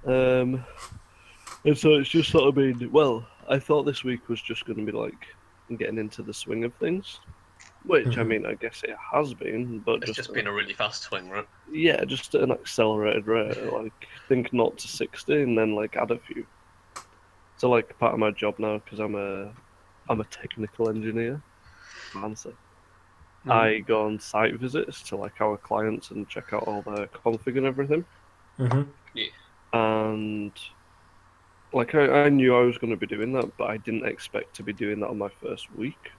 Um, and so it's just sort of been, well, I thought this week was just going to be like getting into the swing of things, which I mean, I guess it has been, but It's just been a really fast swing, right? yeah, just at an accelerated rate, like think 0 to 60 and then like add a few. So like part of my job now, because I'm a technical engineer, fancy. I go on site visits to like our clients and check out all their config and everything. Yeah. And like I knew I was going to be doing that, but I didn't expect to be doing that on my first week.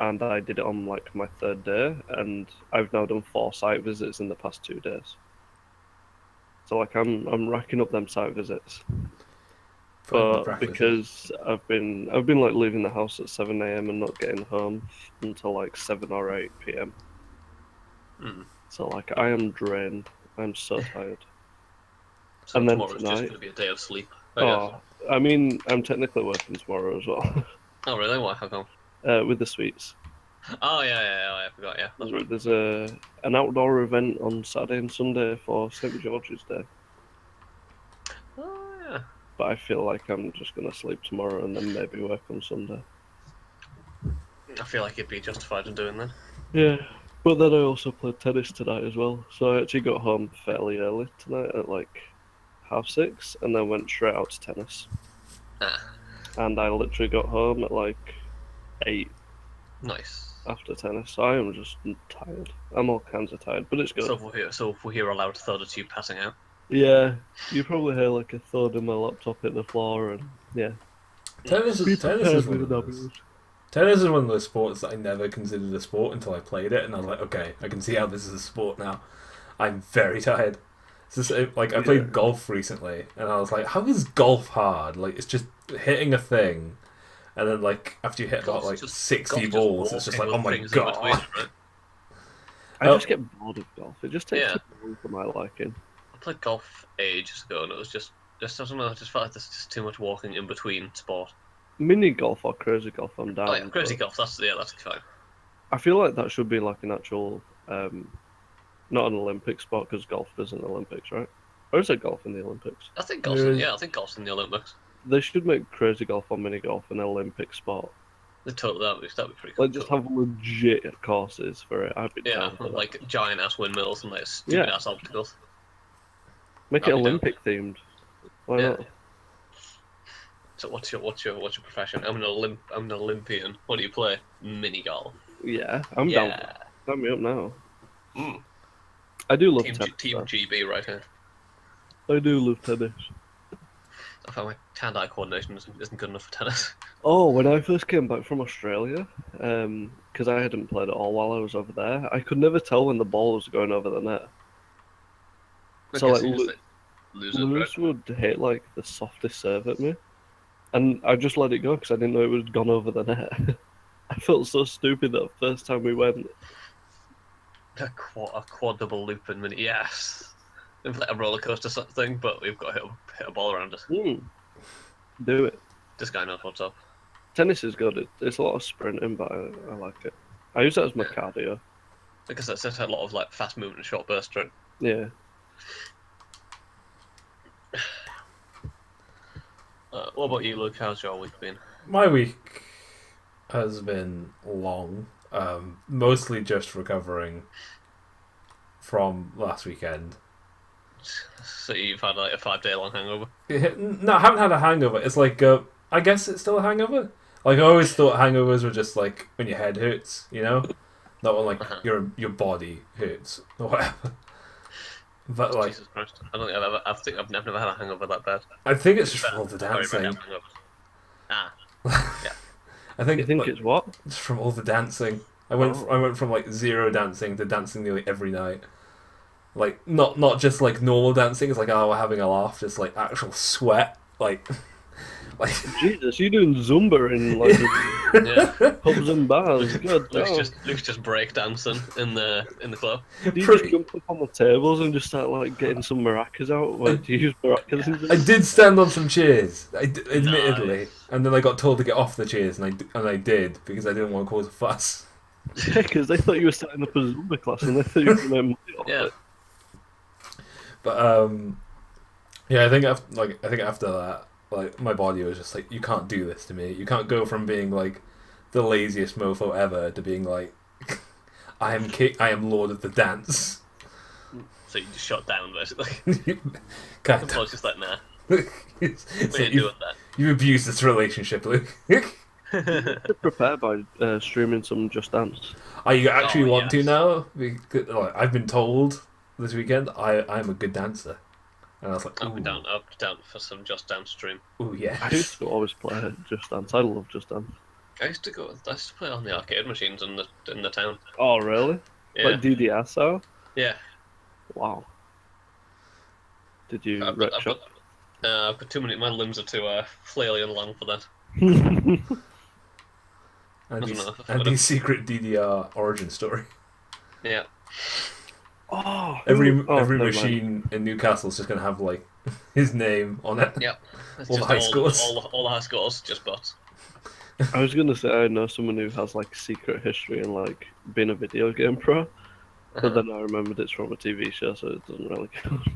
And I did it on like my third day, and I've now done 4 site visits in the past 2 days. So like I'm racking up them site visits. Put into But practice. because I've been like leaving the house at 7 a.m. and not getting home until like 7 or 8 p.m. So like I am drained. I'm so tired. So And then tomorrow's just tonight, going to be a day of sleep, I guess. I mean, I'm technically working tomorrow as well, Oh, really? Why? How come? with the sweets. Oh, yeah, I forgot, yeah. That's right. There's an outdoor event on Saturday and Sunday for St. George's Day. Oh, yeah. But I feel like I'm just gonna sleep tomorrow and then maybe work on Sunday. I feel like you'd be justified in doing that. Yeah, but then I also played tennis tonight as well. So I actually got home fairly early tonight at like 6:30, and then went straight out to tennis. Ah, And I literally got home at like 8 nice. after tennis. So I am just tired. I'm all kinds of tired, but it's good. So if we're here allowed Thor to you passing out. Yeah, you probably hear like a thud in my laptop hit the floor, and yeah. Tennis Be is prepared one with of an those. ambulance. Tennis is one of those sports that I never considered a sport until I played it, and I was like, okay, I can see how this is a sport now. I'm very tired. It's just, like I played golf recently, and I was like, how is golf hard? Like it's just hitting a thing, and then like after you hit about like 60 balls, it's just like, oh my god. Right? I just get bored of golf. It just takes Yeah. too long for my liking. I played golf ages ago, and it was just I don't know. I just felt like there's just too much walking in between sport. Mini golf or crazy golf, I'm down. Oh yeah, crazy golf. That's fine. I feel like that should be like an actual, not an Olympic sport because golf isn't Olympics, right? Or is it golf in the Olympics? I think golf's I think golf's in the Olympics. They should make crazy golf or mini golf an Olympic sport. That'd be pretty cool. Like just have legit courses for it. I'd be down for that. like giant ass windmills and like stupid ass obstacles. Make it Olympic themed. Why not? So what's your profession? I'm an Olympian. What do you play? Mini golf. Yeah, I'm down. Sign me up now. I do love tennis. Team GB right here. I do love tennis. I found my hand-eye coordination isn't good enough for tennis. Oh, when I first came back from Australia, because I hadn't played at all while I was over there, I could never tell when the ball was going over the net. So like, Lewis would hit like the softest serve at me, and I just let it go because I didn't know it had gone over the net. I felt so stupid that first time we went. A quad double loop in minute, yes. It's like a roller coaster sort of thing, but we've got to hit a ball around us. Do it. This guy knows what's up. Tennis is good. It's a lot of sprinting, but I like it. I use that as my cardio. Because it's a lot of like fast movement and short burst strength. Yeah. What about you, Luke? How's your week been? My week has been long. Mostly just recovering from last weekend. So you've had like a 5-day long hangover? No, I haven't had a hangover. It's like, I guess it's still a hangover. Like, I always thought hangovers were just like when your head hurts, you know? Not when like your body hurts or whatever. But like, Jesus Christ. I don't think I've never had a hangover that bad. I think it's just from all the dancing. Yeah. I think. You think it's what? It's from all the dancing. I went from like zero dancing to dancing nearly every night. Like not just like normal dancing. It's like, oh, we're having a laugh. Just like actual sweat. Like Jesus, you're doing Zumba in like pubs and bars. Good. Luke's just break dancing in the club. Do you just jump up on the tables and just start like getting some maracas out? Like, do you use maracas? I did stand on some chairs, admittedly, and then I got told to get off the chairs, and I did because I didn't want to cause a fuss. Yeah, because they thought you were setting up a Zumba class and they thought you were going to make money off it. But Yeah, I think after that, like my body was just like, you can't do this to me. You can't go from being like the laziest mofo ever to being like, I am Lord of the Dance. So you just shut down basically. Kind I was just like, nah, it's we like ain't doing that. you abused this relationship, Luke. To prepare by streaming some Just Dance. You actually Oh, want to yes. now? Because, like, I've been told this weekend I'm a good dancer, and I was like, I'll be ooh, down for some Just Dance stream. ooh, I used yes. to always play Just Dance. I love Just Dance. I used to play on the arcade machines in the town. Oh, really? Yeah, Like DDS, oh? yeah. Wow. Did you I've got, wreck I've shop? got, I've got too many. My limbs are too flaily and long for that. I don't know. Andy's secret DDR origin story. Yeah. Oh, Every oh, every never mind. machine in Newcastle is just gonna have like his name on it. Yep. It's All the just high scores. all the high scores, just bots. I was gonna say I know someone who has like secret history and like being a video game pro, but then I remembered it's from a TV show, so it doesn't really count.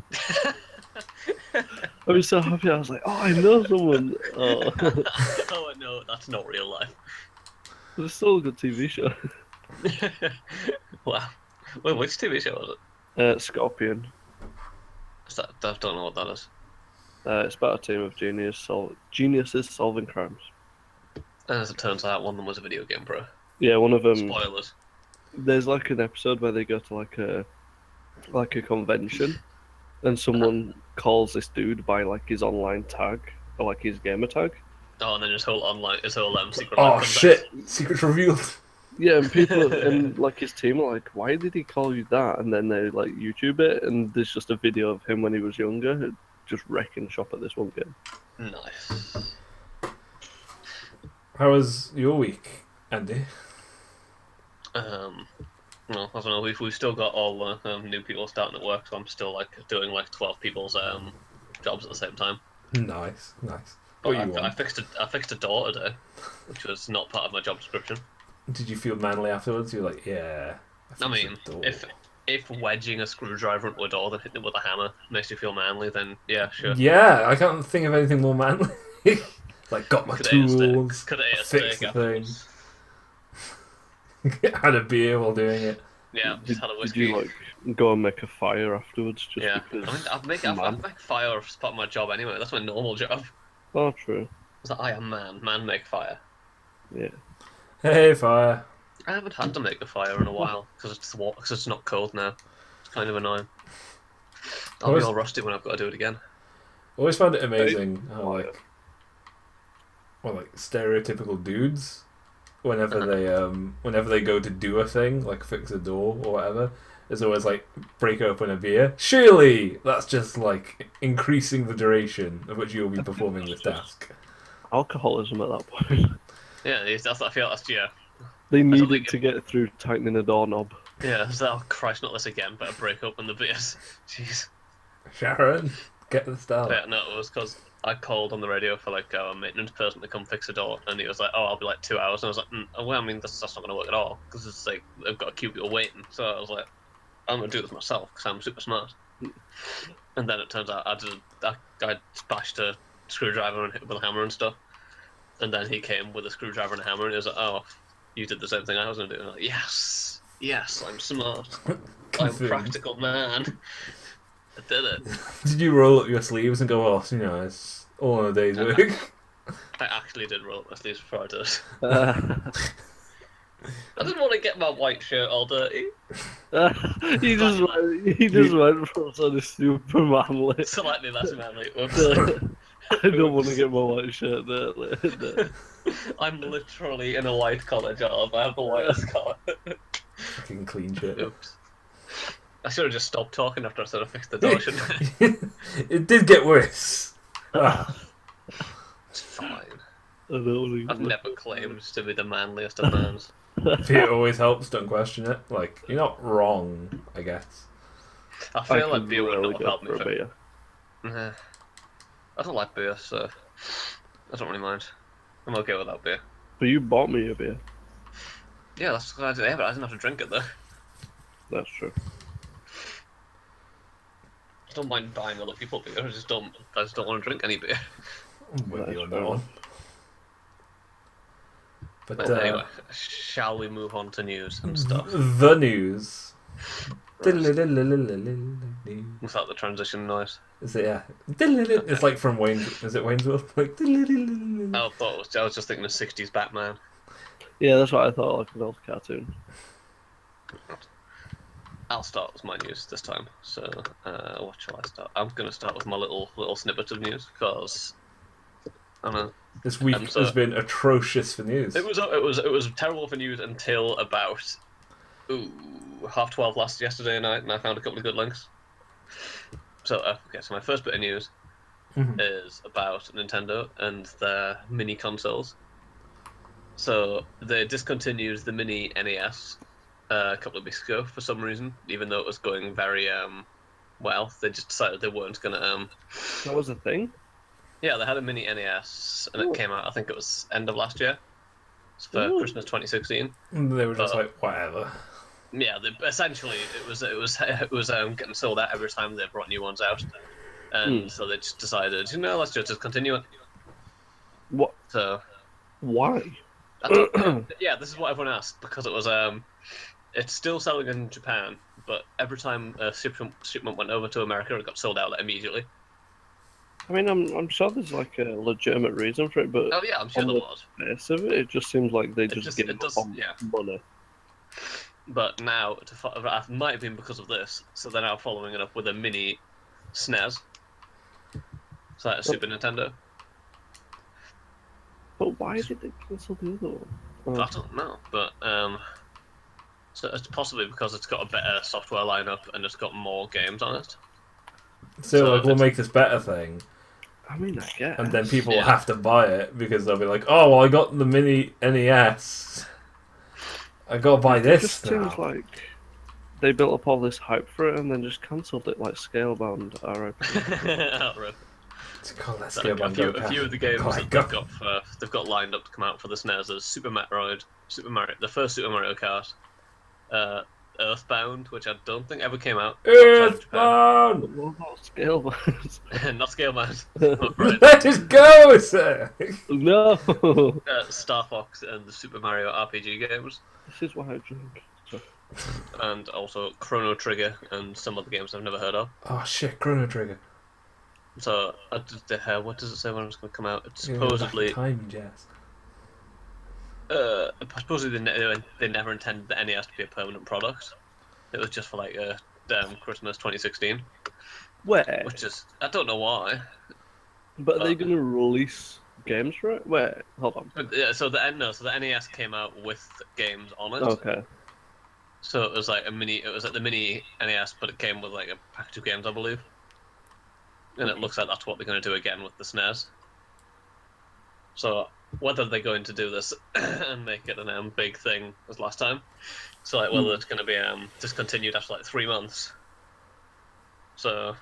I was so happy. I was like, oh, I know someone. Oh, Oh no, that's not real life. but it's still a good TV show. Wow. Wait, which TV show was it? Scorpion. I don't know what that is. It's about a team of geniuses solving crimes. And as it turns out, one of them was a video game pro. Yeah, one of them. Spoilers. There's like an episode where they go to like a convention, and someone calls this dude by like his online tag or like his gamer tag. Oh, and then his whole secret life Oh comes shit! out. Secrets revealed. Yeah, and people and like his team are like, why did he call you that? And then they like YouTube it, and there's just a video of him when he was younger, just wrecking shop at this one game. Nice. How was your week, Andy? Well, I don't know. We've still got all the new people starting at work, so I'm still like doing like 12 people's jobs at the same time. Nice. But What you want? I fixed a door today, which was not part of my job description. Did you feel manly afterwards? You're like, yeah. I fixed mean, the door. if wedging a screwdriver into a door then hitting it with a hammer makes you feel manly, then yeah, sure. Yeah, I can't think of anything more manly. Like, got my Could have ate a tools, steak. Could have ate a fixed steak the thing, afterwards. had a beer while doing it. Yeah, just had a Did whiskey. you like go and make a fire afterwards? Just Yeah, because. I mean, I make fire as part of my job anyway. That's my normal job. Oh, true. It's like, I am man. Man make fire. Yeah. Hey, fire. I haven't had to make a fire in a while because it's not cold now. It's kind of annoying. I'll be all rusty when I've got to do it again. Always found it amazing how like stereotypical dudes, whenever they go to do a thing like fix a door or whatever, is always like break open a beer. Surely that's just like increasing the duration of which you'll be performing this task. Alcoholism at that point. Yeah, I feel that's yeah. They don't needed think to get through tightening a doorknob. Yeah, so, oh Christ, not this again. Better break open the beers. Jeez. Sharon, get the start. Yeah, no, it was because I called on the radio for like a maintenance person to come fix a door, and he was like, "Oh, I'll be like 2 hours." And I was like, "Well, I mean, that's not going to work at all because it's like they've got to keep you waiting." So I was like, "I'm going to do this myself because I'm super smart." And then it turns out I bashed a screwdriver and hit it with a hammer and stuff. And then he came with a screwdriver and a hammer, and he was like, "Oh, you did the same thing I was going to do." And I'm like, yes, I'm smart. I'm a practical man. I did it. Did you roll up your sleeves and go, "Oh, it's all in a day's work"? I actually did roll up my sleeves before I did it. I didn't want to get my white shirt all dirty. he just went from sort of super manly. Slightly less manly. I don't want to get my white shirt dirty. I'm literally in a white collar job. I have the whitest collar. Fucking clean shit. Oops. I should have just stopped talking after I sort of fixed the door, shouldn't I? It did get worse. It's fine. I've never claimed to be the manliest of mans. Fear always helps, don't question it. Like, you're not wrong, I guess. I feel like beer would really not have helped me. for a beer. Nah. I don't like beer, so I don't really mind. I'm okay without beer. But you bought me a beer. Yeah, that's what I did. Yeah, but I didn't have to drink it though. That's true. don't mind buying other people beer. I just don't want to drink any beer. I'm with you on that fair one. enough. But Anyway, shall we move on to news and stuff? the news. Right. Is Was that the transition noise? it? Yeah. It's like from Wayne. Is it Wayne's World? Like. I was just thinking of 60s Batman. Yeah, that's what I thought, like an old cartoon. I'll start with my news this time. So, what shall I start? I'm going to start with my little snippet of news because I don't know. This week has been atrocious for news. It was terrible for news until about 12:30 yesterday night, and I found a couple of good links. So so my first bit of news is about Nintendo and their mini consoles. So they discontinued the mini NES a couple of weeks ago for some reason, even though it was going very well. They just decided they weren't gonna. That was a thing? Yeah, they had a mini NES, and it came out. I think it was end of last year. It's for Christmas 2016. They were just like whatever. Yeah, essentially it was getting sold out every time they brought new ones out, and so they just decided, let's just continue it. What? So why? Yeah, this is what everyone asked because it was it's still selling in Japan, but every time a shipment went over to America, it got sold out immediately. I mean, I'm sure there's like a legitimate reason for it, but oh yeah, I'm sure there was. Face of it, it just seems like they just give up on money. But now, it might have been because of this, so they're now following it up with a mini SNES. So that's Super Nintendo. But why did they cancel the other one? I don't know, but so it's possibly because it's got a better software lineup and it's got more games on it. So like, we'll make this better thing. I mean, I guess. And then people will have to buy it because they'll be like, oh, well, I got the mini NES. I gotta buy this. It just seems like they built up all this hype for it and then just cancelled it like Scalebound. RIP. It's called that A few of the games that they've got lined up to come out for the SNES is Super Mario, the first Super Mario Kart, Earthbound, which I don't think ever came out. Earthbound! What about Scalebound? Not Scalebound. Let it go, sir! No! Star Fox and the Super Mario RPG games. This is why I drink. And also Chrono Trigger and some other games I've never heard of. Oh shit, Chrono Trigger. So, what does it say when it's going to come out? It's supposedly... Time, Jazz. Supposedly they never intended the NES to be a permanent product. It was just for like Christmas 2016. Where? Which is, I don't know why. But are they going to release games for it? Where? Hold on. But, yeah, so the NES came out with games on it. Okay. So it was like the mini NES, but it came with like a package of games, I believe. And it looks like that's what they're going to do again with the SNES. So whether they're going to do this and make it a big thing as last time, so like whether it's going to be discontinued after like 3 months. So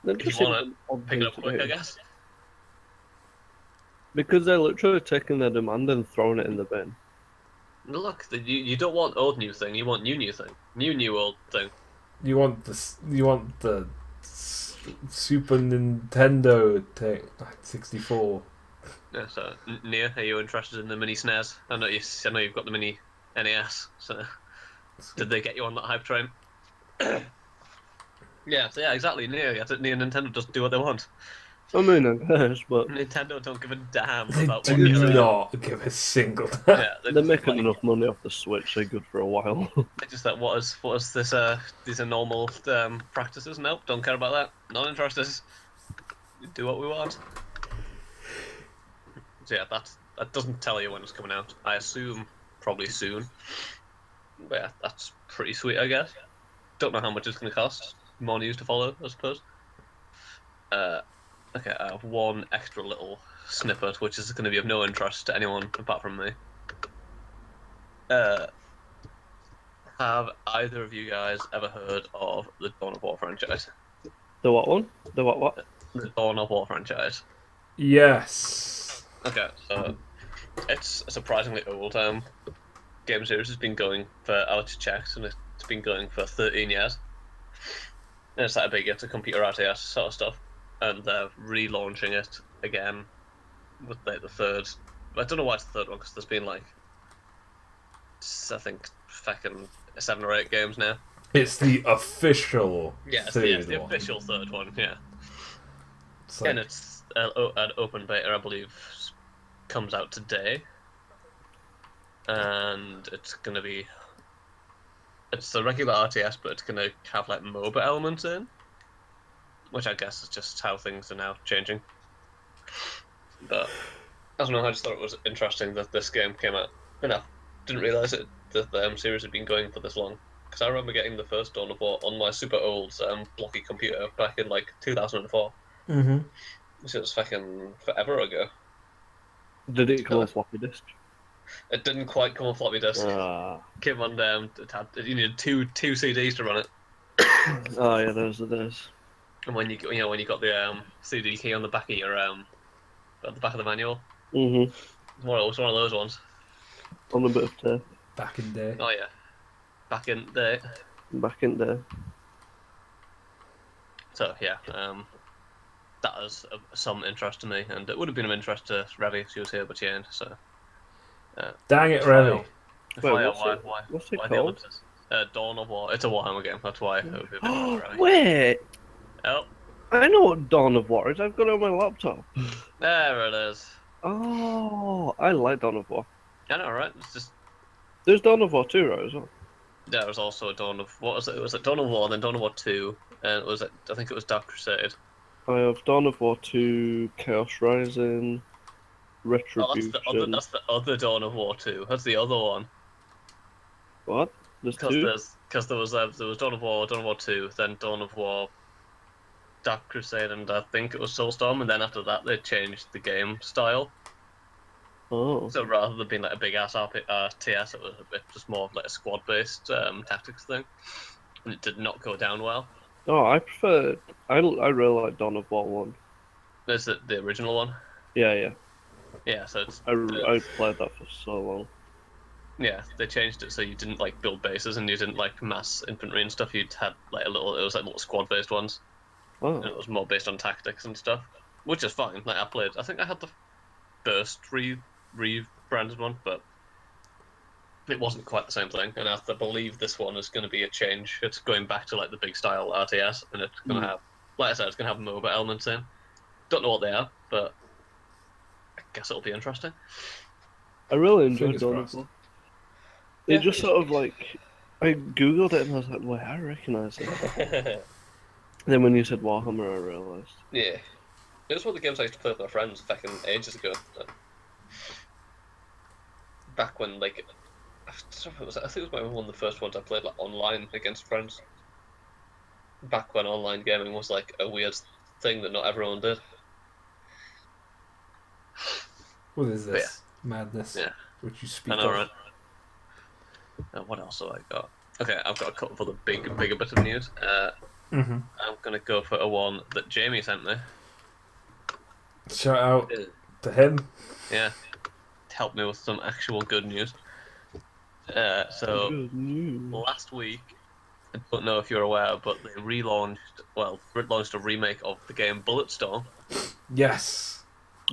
if you want to pick it up quick, I guess. Because they're literally taking their demand and throwing it in the bin. Look, you don't want old new thing. You want new thing. New old thing. You want the Super Nintendo thing, 64. Yeah. So, Nia, are you interested in the mini SNES? I know you've got the mini NES. So, did they get you on that hype train? Yeah. So yeah, exactly. Nia and Nintendo just do what they want. I mean, I guess, but Nintendo don't give a damn They about do what you're doing. not give a single damn. Yeah, they're making enough money off the Switch. They're good for a while. They just like, what is this? These are normal practices. Nope, don't care about that. Not interested. We do what we want. So yeah, that doesn't tell you when it's coming out. I assume probably soon. But yeah, that's pretty sweet, I guess. Don't know how much it's going to cost. More news to follow, I suppose. Okay, I have one extra little snippet, which is going to be of no interest to anyone apart from me. Have either of you guys ever heard of the Dawn of War franchise? The what one? The what? The Dawn of War franchise. Yes. Okay, so it's a surprisingly old game series. It's been going for, I just checked, and it's been going for 13 years. And it's like a big it's a computer RTS sort of stuff, and they're relaunching it again with like the third. I don't know why it's the third one because there's been like I think fucking 7 or 8 games now. It's the official It's the one. official third one. Yeah, It's like, and it's an open beta, I believe, comes out today, and it's gonna be it's the regular RTS, but it's gonna have like MOBA elements in, which I guess is just how things are now changing. But I don't know. I just thought it was interesting that this game came out. Didn't realize that the series had been going for this long. Because I remember getting the first Dawn of War on my super old blocky computer back in like 2004. mm-hmm. So it was fucking forever ago. Did it come on floppy disk? It didn't quite come on floppy disk. Came on you needed two CDs to run it. Oh yeah, those are those. And when you got the CD key on the back of your at the back of the manual. Mhm. It was one of those ones. On a bit of tape. Back in the day. Oh yeah, back in the day. Back in there. So yeah, that is some interest to me, and it would have been of interest to Ravi if she was here, but she ain't. So. Dang it, Remy. What's it called? Dawn of War. It's a Warhammer game. That's why. It would be of interest to Ravi. Wait! Oh, I know what Dawn of War is. I've got it on my laptop. there it is. Oh, I like Dawn of War. I know, right? It's just There's Dawn of War 2, right, as well? there was also a Dawn of what was it? It was Dawn of War, then Dawn of War 2, and I think it was Dark Crusade. I have Dawn of War 2, Chaos Rising, Retribution. Oh, that's the other Dawn of War 2. That's the other one. What? There's two? Because there was Dawn of War 2, then Dawn of War, Dark Crusade, and I think it was Soulstorm, and then after that they changed the game style. Oh. So rather than being like a big ass RTS, it was a bit just more of like a squad based tactics thing, and it did not go down well. Oh, I prefer. I really like Dawn of War 1. Is it the original one? Yeah. Yeah, so it's. I played that for so long. Yeah, they changed it so you didn't like build bases and you didn't like mass infantry and stuff. You'd had like it was like little squad based ones. Oh. And it was more based on tactics and stuff, which is fine. Like I think I had the first rebranded one, but it wasn't quite the same thing. And I believe this one is going to be a change. It's going back to like the big style RTS, and it's going to have, like I said, it's going to have MOBA elements in. Don't know what they are, but I guess it'll be interesting. I really enjoyed Fingers Dawn of crossed. War. It just sort of like, I googled it and I was like, wait, I recognise it. Then when you said Warhammer, I realised. Yeah. It was one of the games I used to play with my friends back in ages ago. Back when, like, I think it was one of the first ones I played like online against friends. Back when online gaming was like a weird thing that not everyone did. What is this madness? Yeah. Which you speak I know, of? right? What else have I got? Okay, I've got a couple of the bigger bits of news. Mm-hmm. I'm gonna go for a one that Jamie sent me. Shout out to him. Yeah, help me with some actual good news. So Good news. last week, I don't know if you're aware, but they launched a remake of the game Bulletstorm. Yes.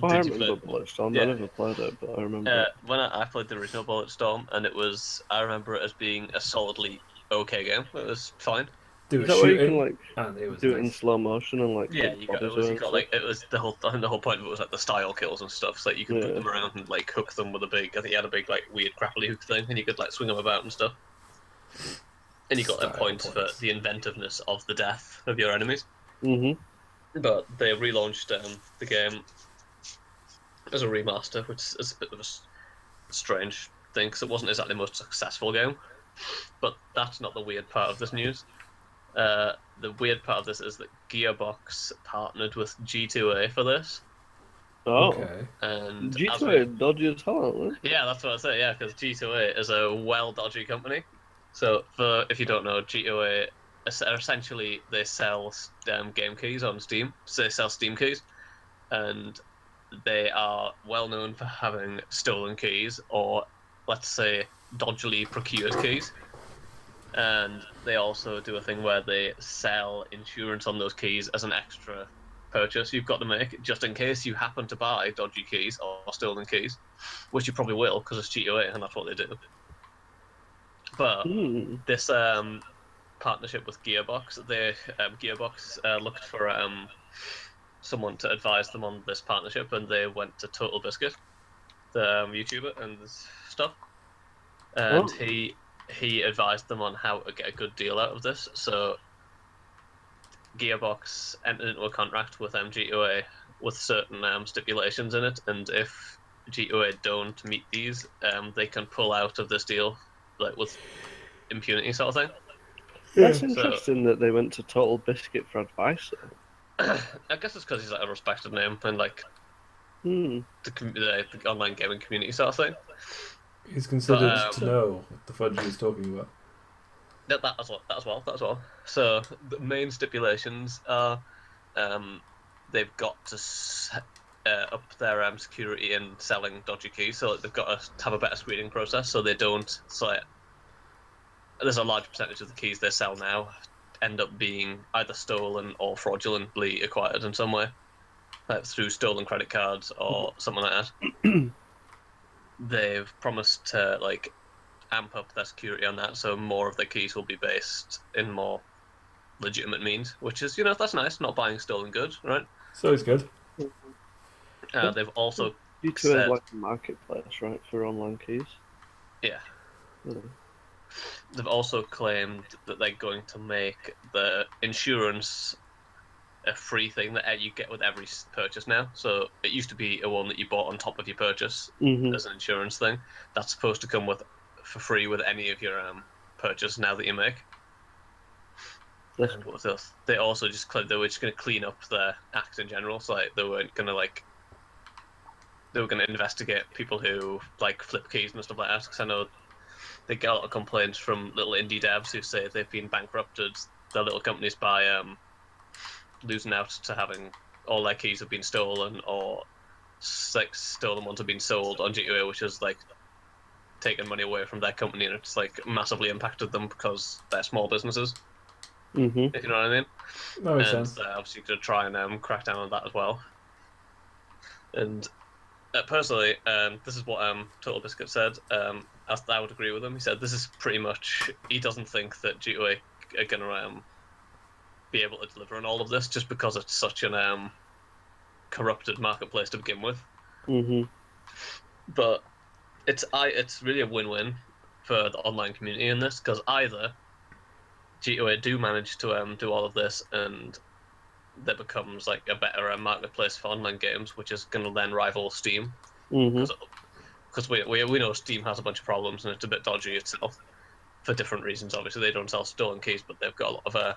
Oh, I Did you remember play- Bulletstorm. Yeah. I never played it, but I remember. When I played the original Bulletstorm, and I remember it as being a solidly okay game. It was fine. Do Is a that where you shooting. can like And it was do it in nice. slow motion and like Yeah, put you got bodies it was, around you got stuff? like it was the whole. I think the whole point of it was like the style kills and stuff. So like you could put them around and like hook them with a big. I think you had a big like weird grapply hook thing, and you could like swing them about and stuff. And you got Style points for points. the inventiveness of the death of your enemies. Mm-hmm. But they relaunched the game as a remaster, which is a bit of a strange thing because it wasn't exactly the most successful game. But that's not the weird part of this news. The weird part of this is that GearBox partnered with G2A for this. Oh. Okay. And G2A dodgy as hell, aren't they? yeah, that's what I say. Yeah, because G2A is a dodgy company. So, if you don't know, G2A essentially they sell game keys on Steam. So they sell Steam keys, and they are well known for having stolen keys or, let's say, dodgily procured keys. And they also do a thing where they sell insurance on those keys as an extra purchase you've got to make, just in case you happen to buy dodgy keys or stolen keys, which you probably will because it's G2A and that's what they do. But this partnership with Gearbox, Gearbox looked for someone to advise them on this partnership, and they went to Total Biscuit, the YouTuber and stuff, and he advised them on how to get a good deal out of this. So Gearbox entered into a contract with G2A with certain stipulations in it, and if G2A don't meet these, they can pull out of this deal, like with impunity sort of thing. That's interesting that they went to Total Biscuit for advice. I guess it's because he's like a respected name and like the online gaming community sort of thing. He's considered to know what the fudge he was talking about. That as well. So the main stipulations are they've got to up their security in selling dodgy keys, so they've got to have a better screening process, so they don't. So there's a large percentage of the keys they sell now end up being either stolen or fraudulently acquired in some way, like through stolen credit cards or something like that. They've promised to like amp up their security on that, so more of their keys will be based in more legitimate means, which is, that's nice, not buying stolen goods, right? So it's good. They've also G2A is like a marketplace, right, for online keys? Yeah. They've also claimed that they're going to make the insurance a free thing that you get with every purchase now. So it used to be a one that you bought on top of your purchase as an insurance thing. That's supposed to come for free with any of your purchase now that you make. And what else? They also just claimed they were just going to clean up their act in general. So like, they weren't going to they were going to investigate people who like flip keys and stuff like that. Because I know they get a lot of complaints from little indie devs who say they've been bankrupted, their little companies, by losing out to having all their keys have been stolen, or like stolen ones have been sold on G2A, which is like taken money away from their company, and it's like massively impacted them because they're small businesses. If you know what I mean. That makes sense. Obviously going to try and crack down on that as well. And personally, this is what Total Biscuit said. I would agree with him. He said this is pretty much. He doesn't think that G2A are going to be able to deliver on all of this, just because it's such an corrupted marketplace to begin with. But it's really a win-win for the online community in this, because either G2A do manage to do all of this and there becomes like a better marketplace for online games, which is going to then rival Steam, because we know Steam has a bunch of problems and it's a bit dodgy itself for different reasons. Obviously they don't sell stolen keys, but they've got a lot of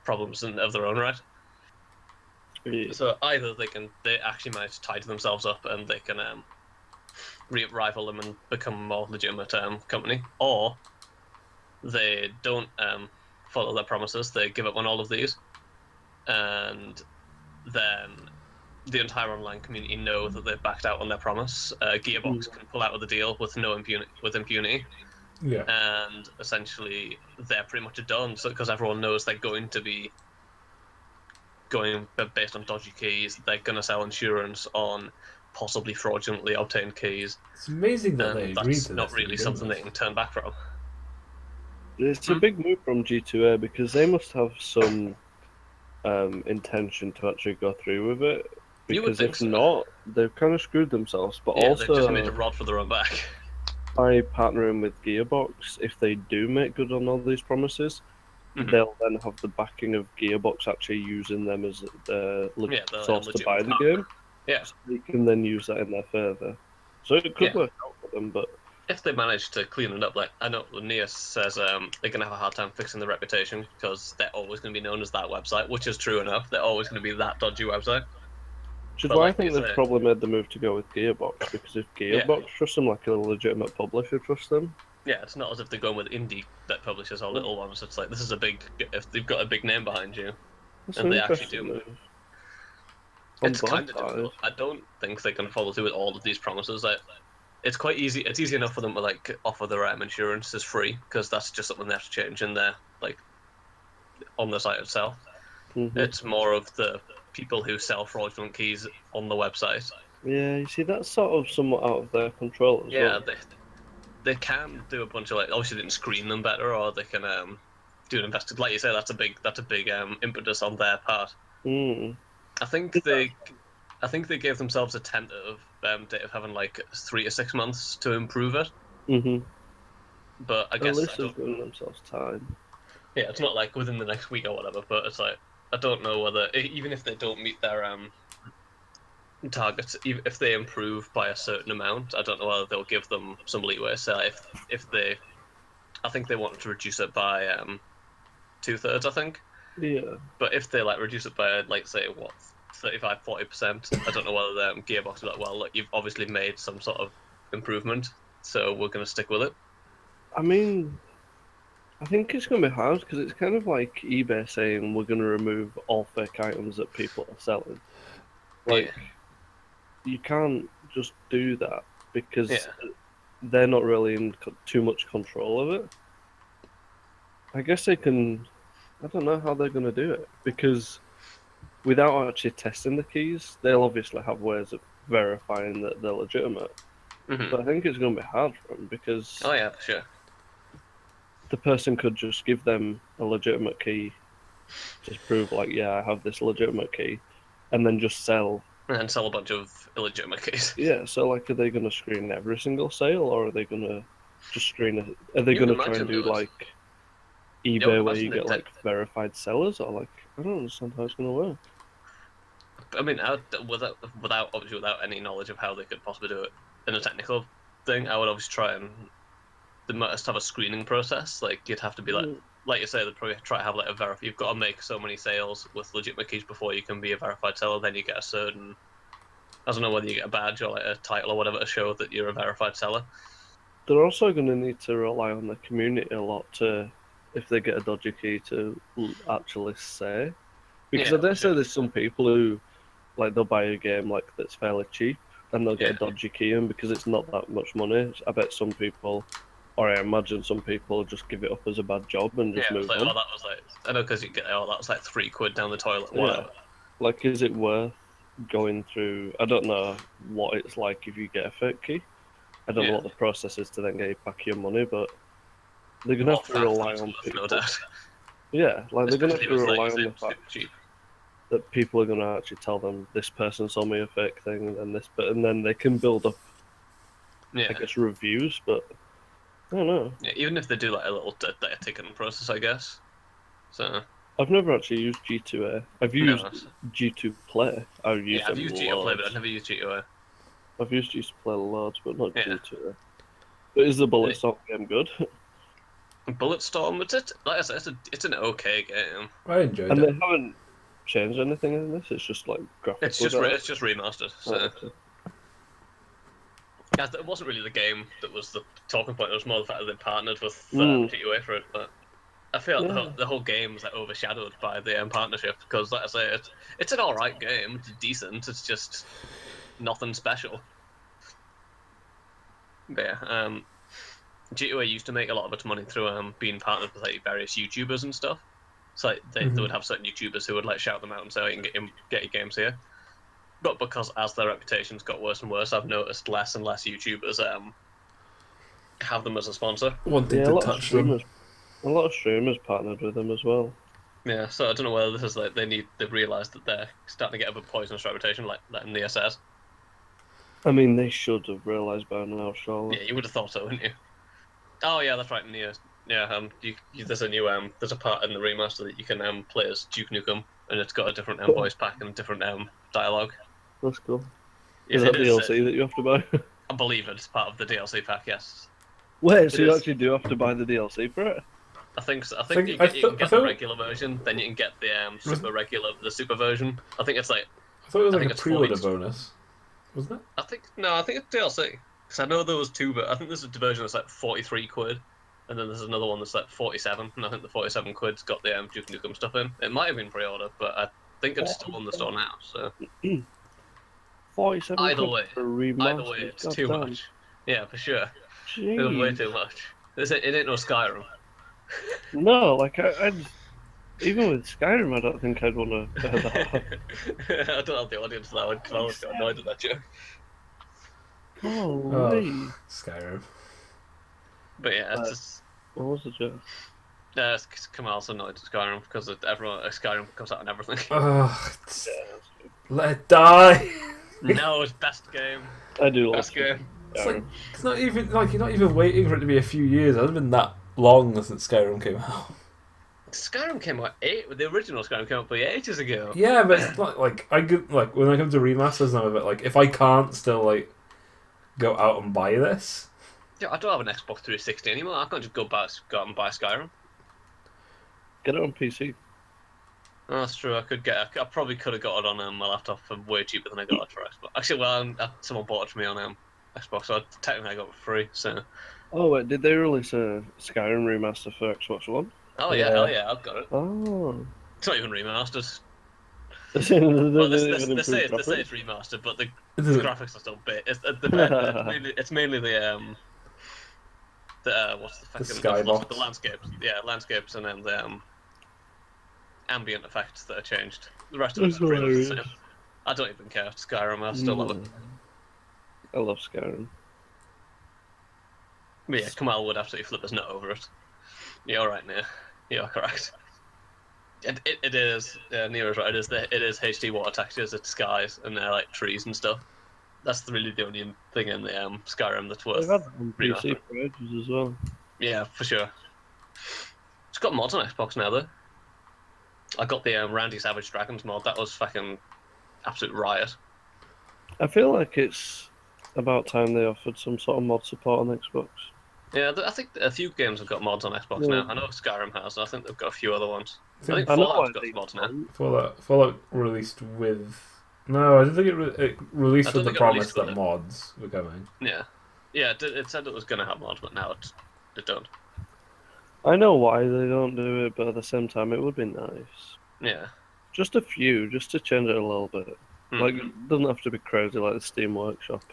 problems of their own right. So either they actually manage to tidy themselves up and they can rival them and become a more legitimate company, or they don't follow their promises, they give up on all of these, and then the entire online community know that they've backed out on their promise. Gearbox can pull out of the deal with impunity. Yeah. And essentially they're pretty much done, so because everyone knows they're going to be going based on dodgy keys, they're going to sell insurance on possibly fraudulently obtained keys. It's amazing that they agreed to this. That's not really something they can turn back from. It's a big move from G2A, because they must have some intention to actually go through with it. Because if not, they've kind of screwed themselves. But also, they've just made a rod for their own back. By partnering with Gearbox, if they do make good on all these promises, they'll then have the backing of Gearbox actually using them as the source to buy the game. Yeah. So they can then use that in their favour. So it could work out for them, but if they manage to clean it up, like I know Nia says, they're going to have a hard time fixing the reputation, because they're always going to be known as that website, which is true enough. They're always going to be that dodgy website. Which is why I think they've probably made the move to go with Gearbox, because if Gearbox trusts them like a legitimate publisher trusts them. Yeah, it's not as if they're going with indie that publishers or little ones. It's like, this is if they've got a big name behind you, and they actually do move. It's kind of difficult. I don't think they can follow through with all of these promises. it's quite easy. It's easy enough for them to like offer their insurance as free because that's just something they have to change in there, like on the site itself. It's more of the people who sell fraudulent keys on the website. Yeah, you see, that's sort of somewhat out of their control as well. Yeah, they can do a bunch of like obviously they can screen them better, or they can do an investigation. Like you say, that's a big impetus on their part. I think they gave themselves a tentative date of having like 3 to 6 months to improve it. But I guess at least they're giving themselves time. Yeah, it's not like within the next week or whatever. But it's like I don't know whether even if they don't meet their targets, even if they improve by a certain amount, I don't know whether they'll give them some leeway. So if they, I think they wanted to reduce it by 2/3, I think. Yeah. But if they like reduce it by like say what 35-40%, I don't know whether the Gearbox will be like, well, look, you've obviously made some sort of improvement, so we're going to stick with it. I mean, I think it's going to be hard because it's kind of like eBay saying we're going to remove all fake items that people are selling. Like, you can't just do that because they're not really in too much control of it. I guess they can. I don't know how they're going to do it because without actually testing the keys, they'll obviously have ways of verifying that they're legitimate. But I think it's going to be hard for them because for sure. The person could just give them a legitimate key, just prove like, yeah, I have this legitimate key, and then just sell. And sell a bunch of illegitimate keys. Yeah, so like, are they going to screen every single sale, or are they going to just screen it? Are they going to try and do like eBay where you get like verified sellers, or like, I don't understand how it's going to work. I mean, without any knowledge of how they could possibly do it in a technical thing, I would obviously try and they must have a screening process. Like you'd have to be like you say, they'd probably try to have like a verify. You've got to make so many sales with legitimate keys before you can be a verified seller. Then you get a certain, I don't know whether you get a badge or like a title or whatever to show that you're a verified seller. They're also going to need to rely on the community a lot to, if they get a dodgy key, to actually say. Because I dare say there's some people who, like, they'll buy a game like that's fairly cheap and they'll get a dodgy key in because it's not that much money. I bet some people, or I imagine some people, just give it up as a bad job and just move like, on. Oh, that was like, I know because you get, oh, that was like £3 down the toilet. Whatever. Yeah. Like, is it worth going through? I don't know what it's like if you get a fake key. I don't know what the process is to then get you back your money, but they're gonna have to rely on people. Yeah, like they're gonna have to rely on the fact that people are gonna actually tell them this person sold me a fake thing and this, but and then they can build up, I guess, reviews. But I don't know. Yeah, even if they do like a little ticketing process, I guess. So I've never actually used G2A. I've used G2 Play. I've used G2 Play, but I've never used G2A. I've used G2 Play loads, but not G2A. But is the Bulletstorm game good? Bulletstorm, like I said, it's an okay game. I enjoyed it. And they haven't changed anything in this. It's just like graphics. It's just remastered. So. Yeah, it wasn't really the game that was the talking point. It was more the fact that they partnered with G2A for it. But I feel like the whole game was like overshadowed by the partnership because, like I say, it's an alright game. It's decent. It's just nothing special. But yeah, G2A used to make a lot of its money through being partnered with like various YouTubers and stuff. So like, they would have certain YouTubers who would like shout them out and say, "Oh, you can get your games here." But because as their reputations got worse and worse, I've noticed less and less YouTubers have them as a sponsor. Wanting to touch them. A lot of streamers partnered with them as well. Yeah, so I don't know whether this is like they've realised that they're starting to get a poisonous reputation, like Nia says. I mean, they should have realised by now, surely. Yeah, you would have thought so, wouldn't you? Oh yeah, that's right, Nia. Yeah, there's a new there's a part in the remaster that you can play as Duke Nukem, and it's got a different voice pack and different dialogue. That's cool. Is that DLC that you have to buy? I believe it's part of the DLC pack. Yes. Wait, so you actually do have to buy the DLC for it? I think so. I think you can get the regular version, then you can get the super version. I think it's like. I thought it was like a pre-order bonus, wasn't it? I think it's DLC. Because I know there was two, but I think there's a version that's like £43, and then there's another one that's like 47, and I think the 47 quid's got the Duke Nukem stuff in. It might have been pre-order, but I think it's still on the store now. So. 47 Either way, for a remaster. it's too much. Yeah, for sure. It was way Jeez. too much. It ain't no Skyrim. No, like I'd even with Skyrim, I don't think I'd want to bear that. I don't have the audience for that one because I always got annoyed at that joke. Oh, Holy. Skyrim. But yeah, it's just. What was the joke? Kamal's annoyed at Skyrim because everyone Skyrim comes out and everything. Oh, Yeah, let it die. No, it's best game. I do love Best game. It's like it's not even like you're not even waiting for it to be a few years. It hasn't been that long since Skyrim came out. Skyrim came out the original Skyrim came out ages ago. Yeah, but it's not like I could like when I come to remasters now. But like if I can't still like go out and buy this, Yeah, I don't have an Xbox 360 anymore. I can't just go out and buy Skyrim. Get it on PC. Oh, that's true. I probably could have got it on my laptop for way cheaper than I got it for Xbox. Actually, well, someone bought it for me on Xbox, so technically I got it for free. So. Oh wait, did they release a Skyrim remaster for Xbox One? Oh yeah, hell yeah, I've got it. Oh. It's not even remastered. Well, They say it's remastered, but the graphics are still bit. It's mainly the what's the fucking skybox. the landscapes? Yeah, landscapes, and then the ambient effects that are changed. The rest of it's pretty much the same. I don't even care. Skyrim, I still love it. I love Skyrim. But yeah, Kamal would absolutely flip his nut over it. You're right, Nia. You're correct. It is. Nia is right. It is HD water textures. It's skies and they're like trees and stuff. That's really the only thing in the Skyrim that's worth. They've had on PC for ages as well. Yeah, for sure. It's got mods on Xbox now though. I got the Randy Savage Dragons mod. That was fucking absolute riot. I feel like it's about time they offered some sort of mod support on Xbox. Yeah, I think a few games have got mods on Xbox now. I know Skyrim has, and I think they've got a few other ones. I think Fallout's got mods now. Fallout released with. No, I don't think it released with the promise that mods were coming. Yeah, it said it was going to have mods, but now it don't. I know why they don't do it, but at the same time, it would be nice. Yeah. Just a few, just to change it a little bit. Like, it doesn't have to be crazy like the Steam Workshop.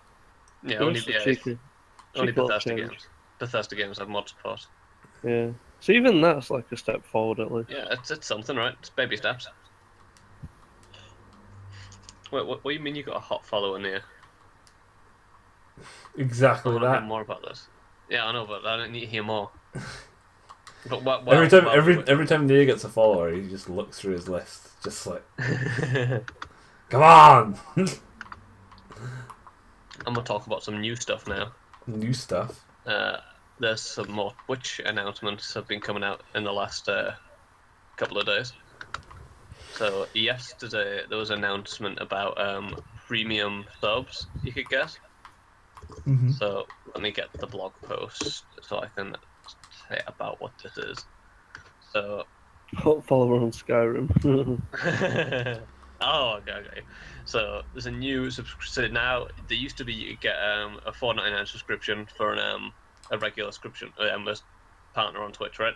Yeah, only Bethesda games. Bethesda games have mod support. Yeah. So even that's like a step forward at least. Yeah, it's something, right? It's baby steps. Wait, what do you mean you got a hot follower near? Exactly that. I want to hear more about this. Yeah, I know, but I don't need to hear more. But every time Nia gets a follower, he just looks through his list, just like, come on. I'm gonna talk about some new stuff now. New stuff. There's some more Twitch announcements have been coming out in the last couple of days. So yesterday there was an announcement about premium subs you could get. Mm-hmm. So let me get the blog post so I can say about what this is. So Hot follower on Skyrim. oh, okay. So there's a new subscription. So now there used to be you could get a $4.99 subscription for a regular subscription, a partner on Twitch, right?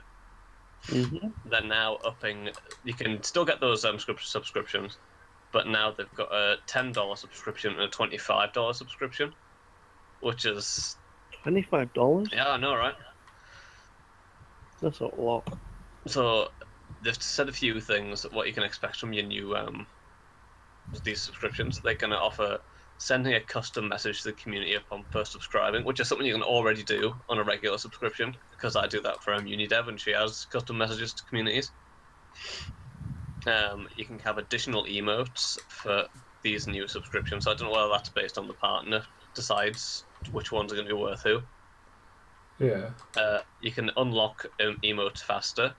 Mm-hmm. They're now upping. You can still get those subscriptions, but now they've got a $10 subscription and a $25 subscription, which is $25? Yeah, I know, right? That's a lot. So they've said a few things what you can expect from your new these subscriptions. They're going to offer sending a custom message to the community upon first subscribing, which is something you can already do on a regular subscription, because I do that for Unidev and she has custom messages to communities. You can have additional emotes for these new subscriptions. So I don't know whether that's based on the partner decides which ones are going to be worth who. Yeah. You can unlock emotes faster.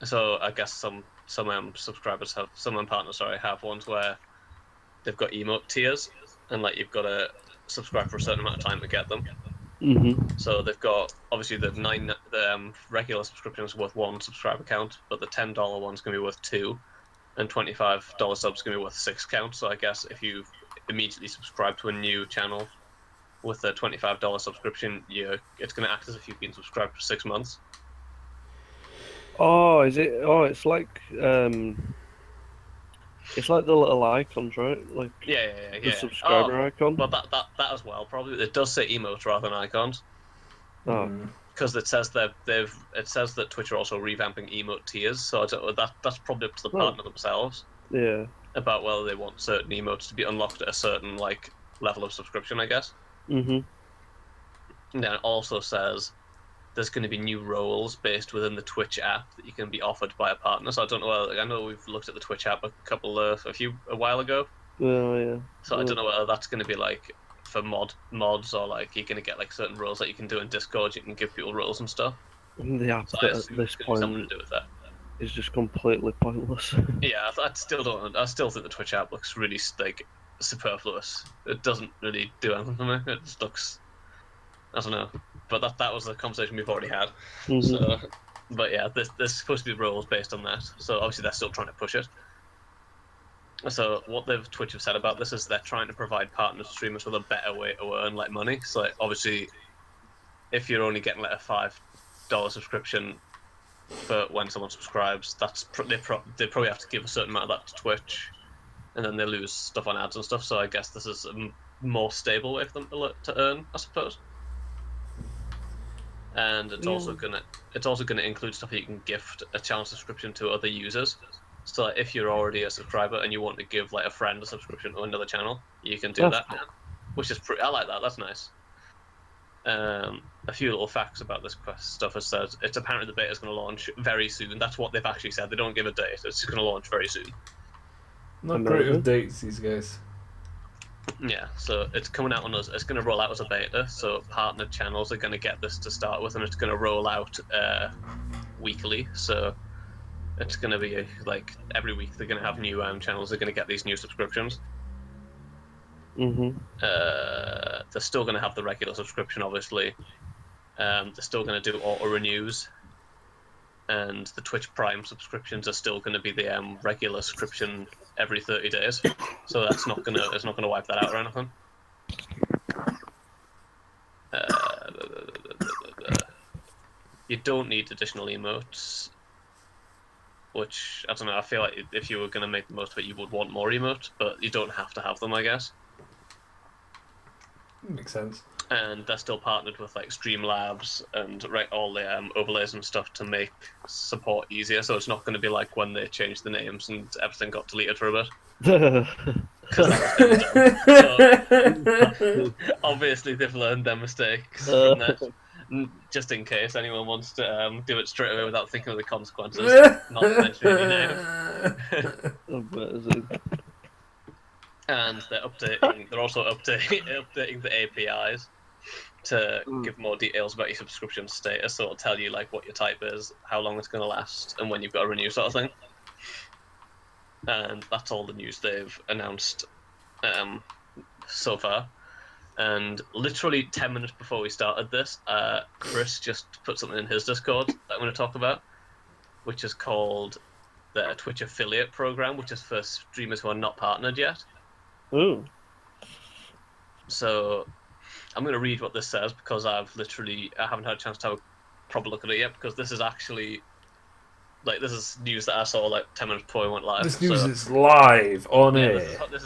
So I guess some subscribers have, partners have ones where they've got emote tiers, and like you've got to subscribe for a certain amount of time to get them. Mm-hmm. So they've got obviously the regular subscriptions worth 1 subscriber count, but the $10 one's going to be worth 2, and $25 subs going to be worth 6 counts. So I guess if you immediately subscribe to a new channel with a $25 subscription, it's going to act as if you've been subscribed for 6 months. Oh, is it? Oh, it's like It's like the little icons, right? Like Yeah. the subscriber icon. Well, that as well. Probably it does say emotes rather than icons. Oh. Because it says it says that Twitch are also revamping emote tiers, so that's probably up to the partner themselves. Yeah. About whether they want certain emotes to be unlocked at a certain like level of subscription, I guess. Mhm. And then it also says there's going to be new roles based within the Twitch app that you can be offered by a partner. So I don't know whether, I know we've looked at the Twitch app a while ago. Oh yeah. So I don't know whether that's going to be like for mods or like you're going to get like certain roles that you can do in Discord. You can give people roles and stuff. The app So I at assume this it's going to be point something to do with that. is just completely pointless. Yeah, I still don't. I still think the Twitch app looks really like superfluous. It doesn't really do anything for me. It just looks. I don't know. But that was the conversation we've already had. Mhm. So, but yeah, there's supposed to be roles based on that. So obviously they're still trying to push it. So what Twitch have said about this is they're trying to provide partner streamers with a better way to earn like money. So like, obviously, if you're only getting like a $5 subscription for when someone subscribes, they probably have to give a certain amount of that to Twitch, and then they lose stuff on ads and stuff. So I guess this is a more stable way for them to earn, I suppose. And it's also gonna include stuff that you can gift a channel subscription to other users. So like, if you're already a subscriber and you want to give like a friend a subscription to another channel, you can do That's that now, which is I like that. That's nice. A few little facts about this stuff is that it's apparently the beta is going to launch very soon. That's what they've actually said. They don't give a date. It's going to launch very soon. Not great with dates, these guys. Yeah, so it's coming out on us. It's going to roll out as a beta, so partner channels are going to get this to start with, and it's going to roll out weekly. So it's going to be like every week they're going to have new channels. They're going to get these new subscriptions. Mhm. They're still going to have the regular subscription, obviously. They're still going to do auto renews, and the Twitch Prime subscriptions are still going to be the regular subscription every 30 days. So it's not gonna wipe that out or anything. You don't need additional emotes, which I don't know. I feel like if you were going to make the most of it, you would want more emotes, but you don't have to have them, I guess. Makes sense. And they're still partnered with like Streamlabs and all the overlays and stuff to make support easier. So it's not going to be like when they changed the names and everything got deleted for a bit. Because so, obviously they've learned their mistakes from that. Just in case anyone wants to do it straight away without thinking of the consequences, not mentioning any names. And they're also updating the APIs to give more details about your subscription status. So it'll tell you like what your type is, how long it's going to last, and when you've got to renew, sort of thing. And that's all the news they've announced so far. And literally 10 minutes before we started this, Chris just put something in his Discord that I'm going to talk about, which is called the Twitch Affiliate Program, which is for streamers who are not partnered yet. Ooh. So I'm going to read what this says because I haven't had a chance to have a proper look at it yet, because this is actually this is news that I saw like 10 minutes before we went live. This news is live on air.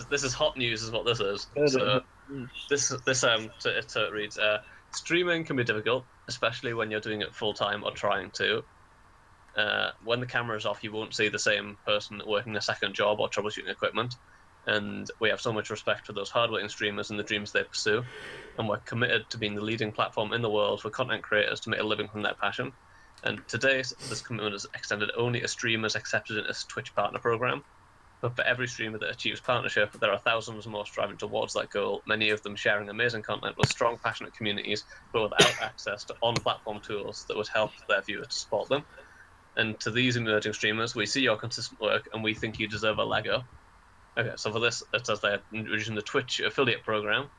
This is hot news, is what this is. So it reads: streaming can be difficult, especially when you're doing it full time or trying to. When the camera is off, you won't see the same person working a second job or troubleshooting equipment. And we have so much respect for those hardworking streamers and the dreams they pursue, and we're committed to being the leading platform in the world for content creators to make a living from their passion. And to date, this commitment is extended only to streamers accepted in this Twitch partner program. But for every streamer that achieves partnership, there are thousands more striving towards that goal, many of them sharing amazing content with strong, passionate communities, but without access to on-platform tools that would help their viewers to support them. And to these emerging streamers, we see your consistent work, and we think you deserve a leg up. Okay, so for this, it says they're introducing the Twitch affiliate program.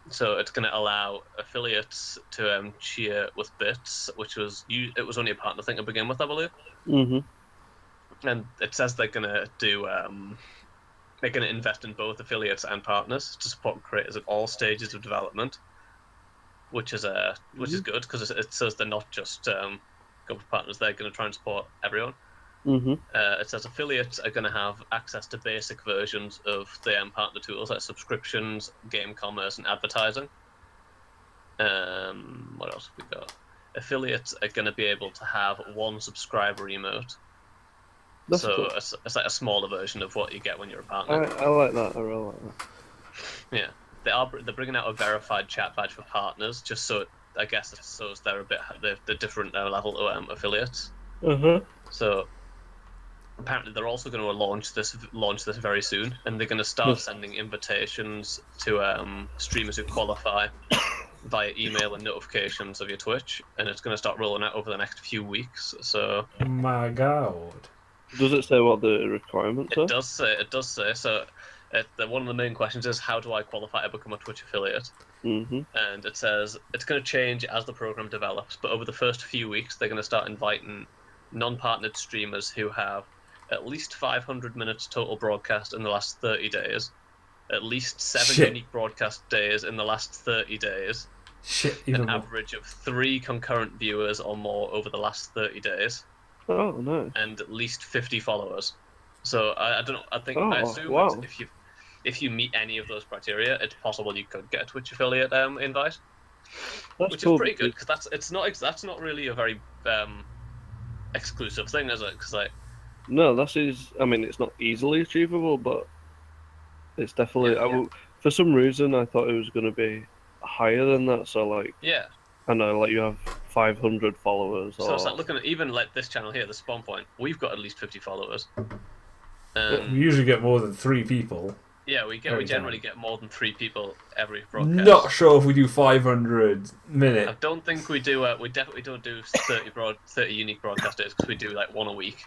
So it's going to allow affiliates to cheer with bits, it was only a partner thing to begin with, I believe. Mm-hmm. And it says they're going to do they're going to invest in both affiliates and partners to support creators at all stages of development, which is good because it says they're not just going for partners; they're going to try and support everyone. It says affiliates are going to have access to basic versions of the partner tools like subscriptions, game commerce, and advertising. What else have we got? Affiliates are going to be able to have one subscriber emote. That's so cool. it's like a smaller version of what you get when you're a partner. I like that. I really like that. Yeah, they're bringing out a verified chat badge for partners, just so I guess it shows they're a bit the different level of affiliates. So apparently they're also going to launch this very soon, and they're going to start sending invitations to streamers who qualify via email and notifications of your Twitch, and it's going to start rolling out over the next few weeks. So my God. Does it say what the requirements are? It does say. So one of the main questions is, how do I qualify to become a Twitch affiliate? And it says it's going to change as the program develops, but over the first few weeks, they're going to start inviting non-partnered streamers who have at least 500 minutes total broadcast in the last 30 days, at least 7 unique broadcast days in the last 30 days, even an average of 3 concurrent viewers or more over the last 30 days. Oh, nice. And at least 50 followers. So I don't know. I assume if you meet any of those criteria, it's possible you could get a Twitch affiliate invite, which is pretty good, because that's not really a very exclusive thing, is it? Because no, I mean, it's not easily achievable, but it's definitely. For some reason, I thought it was going to be higher than that. So like, I know, like you have 500 followers. So it's like looking at even like this channel here, the Spawn Point. We've got at least 50 followers. We usually get more than 3 people. Yeah, we generally get more than 3 people every broadcast. Not sure if we do 500 minutes. I don't think we do. We definitely don't do 30 unique broadcast days, because we do like 1 a week.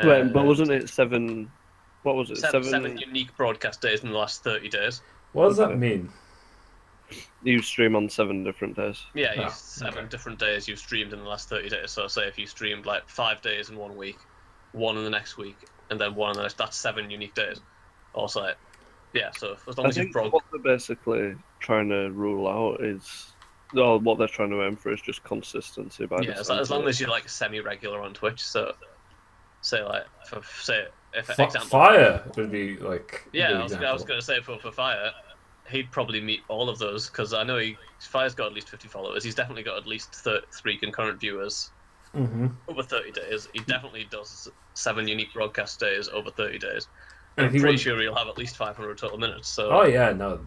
Right, but wasn't it 7? What was it? 7 unique broadcast days in the last 30 days. What does that mean? You stream on 7 different days. Yeah, 7 different days you've streamed in the last 30 days. So say if you streamed like 5 days in 1 week, 1 in the next week, and then 1 in the next, that's 7 unique days. Also, so as long as you've broke... what they're basically trying to rule out is... Or what they're trying to aim for is just consistency. As long as you're like semi-regular on Twitch, so... Say like, if example... Fire would be like... Yeah, I was going to say for Fire... He'd probably meet all of those, because I know Fire's got at least 50 followers. He's definitely got at least 3 concurrent viewers over 30 days. He definitely does 7 unique broadcast days over 30 days. And I'm pretty sure he'll have at least 500 total minutes. So. Oh yeah, no,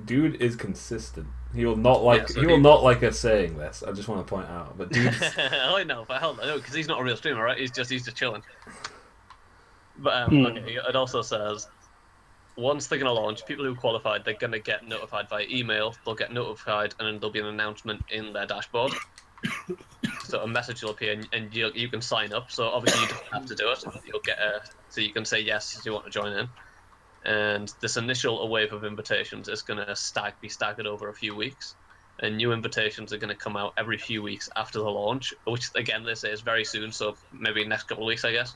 dude is consistent. He will not like not like us saying this. I just want to point out, but dude. I know, but hell, no, because he's not a real streamer, right? He's just chilling. But okay, it also says, once they're going to launch, people who qualified, they're going to get notified via email. They'll get notified, and then there'll be an announcement in their dashboard. So a message will appear, and you can sign up. So obviously you don't have to do it. You'll get so you can say yes if you want to join in. And this initial wave of invitations is going to be staggered over a few weeks. And new invitations are going to come out every few weeks after the launch, which again they say is very soon. So maybe next couple of weeks, I guess.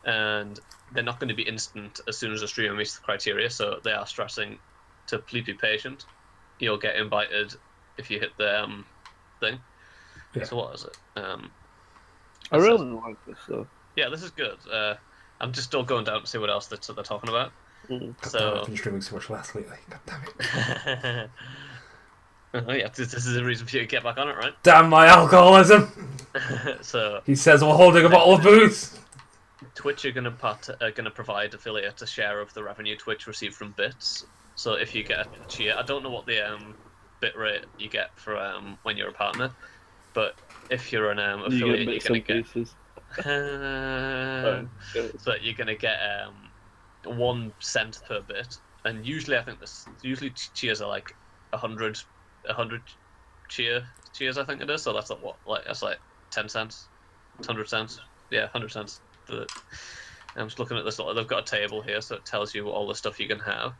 And they're not going to be instant as soon as a streamer meets the criteria, so they are stressing to please be patient. You'll get invited if you hit the thing. Yeah. So what is it? I really like this, though. Yeah, this is good. I'm just still going down to see what else they're talking about. I've been streaming so much last lately. God damn it. Oh yeah, this is a reason for you to get back on it, right? Damn my alcoholism! So he says while holding a bottle of booze. Twitch are going to provide affiliates a share of the revenue Twitch received from bits. So if you get a cheer, I don't know what the bit rate you get for when you're a partner, but if you're an affiliate, you're going to get. So you're going to get 1 cent per bit, and usually I think cheers are like 100 cheers. I think it is. So that's that's like 10 cents, 100 cents. Yeah, 100 cents. I'm just looking at this. They've got a table here, so it tells you all the stuff you can have.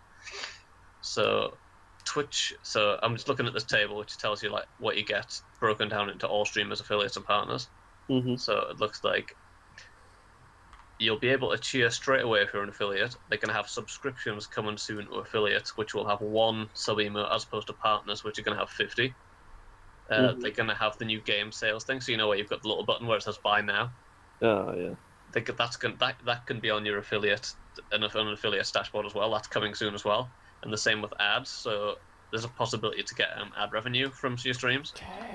So Twitch. So I'm just looking at this table, which tells you like what you get broken down into all streamers, affiliates, and partners. So it looks like you'll be able to cheer straight away if you're an affiliate. They're going to have subscriptions coming soon to affiliates, which will have 1 sub emote as opposed to partners, which are going to have 50. They're going to have the new game sales thing, so you know where you've got the little button where it says buy now. Yeah. That can be on your affiliate and on an affiliate dashboard as well. That's coming soon as well, and the same with ads. So there's a possibility to get ad revenue from your streams.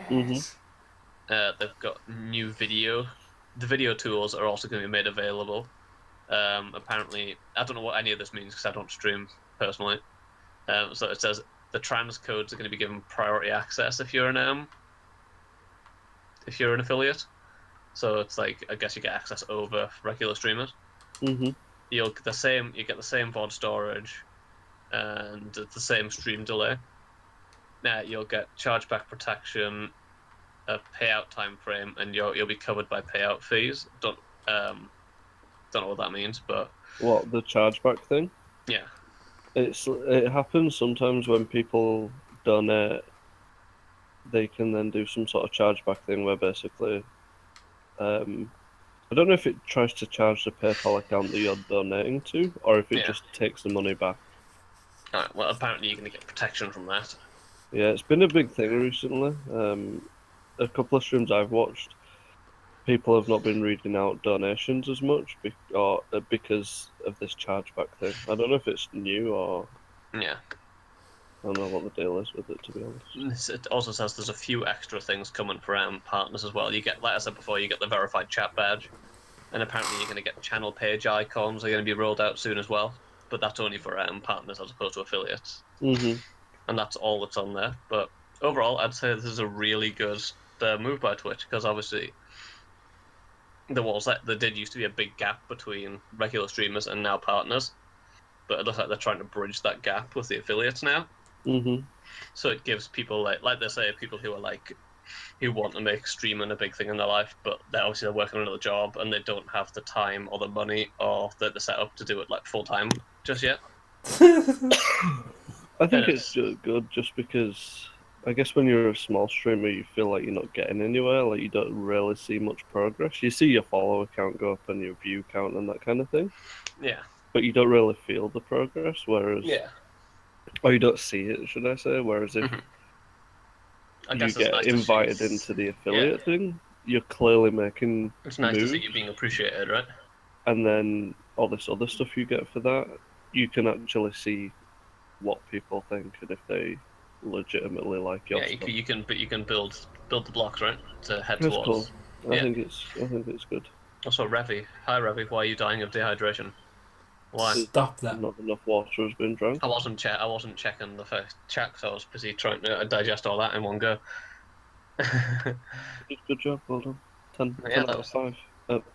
Yes. They've got new video. The video tools are also going to be made available. Apparently, I don't know what any of this means because I don't stream personally. So it says the trans codes are going to be given priority access if you're an affiliate. So it's like I guess you get access over regular streamers. Mhm. You get the same VOD storage and the same stream delay. Now you'll get chargeback protection, a payout time frame, and you'll be covered by payout fees. Don't know what that means, but What, the chargeback thing? yeah, It happens sometimes when people donate. They can then do some sort of chargeback thing where basically, I don't know if it tries to charge the PayPal account that you're donating to, or if it yeah. just takes the money back. Alright, well, apparently you're going to get protection from that. Yeah, it's been a big thing recently. A couple of streams I've watched, people have not been reading out donations as much because of this chargeback thing. I don't know if it's new or Yeah. I don't know what the deal is with it, to be honest. It also says there's a few extra things coming for partners as well. You get, like I said before, you get the verified chat badge, and apparently you're going to get channel page icons are going to be rolled out soon as well. But that's only for partners as opposed to affiliates. Mhm. And that's all that's on there. But overall, I'd say this is a really good move by Twitch because obviously there did used to be a big gap between regular streamers and now partners, but it looks like they're trying to bridge that gap with the affiliates now. Mhm. So it gives people like they say, people who are who want to make streaming a big thing in their life, but they're working another job and they don't have the time or the money or the setup to do it full time just yet. I think it's good just because I guess when you're a small streamer, you feel like you're not getting anywhere. Like you don't really see much progress. You see your follower count go up and your view count and that kind of thing. Yeah. But you don't really feel the progress. Whereas, or you don't see it, should I say? Whereas if I you guess it's get nice invited into the affiliate thing, you're clearly making It's nice moves. to see you being appreciated, right? And then all this other stuff you get for that, you can actually see what people think and if they legitimately like your stuff. You can build the blocks, right, to head That's towards. cool. I think it's good. Also, Revy, hi Revy, why are you dying of dehydration? Why? Stop that. Not enough water has been drunk. I wasn't checking the first chat because I was busy trying to digest all that in one go. Good job, well done. 10 Yeah, out of 5.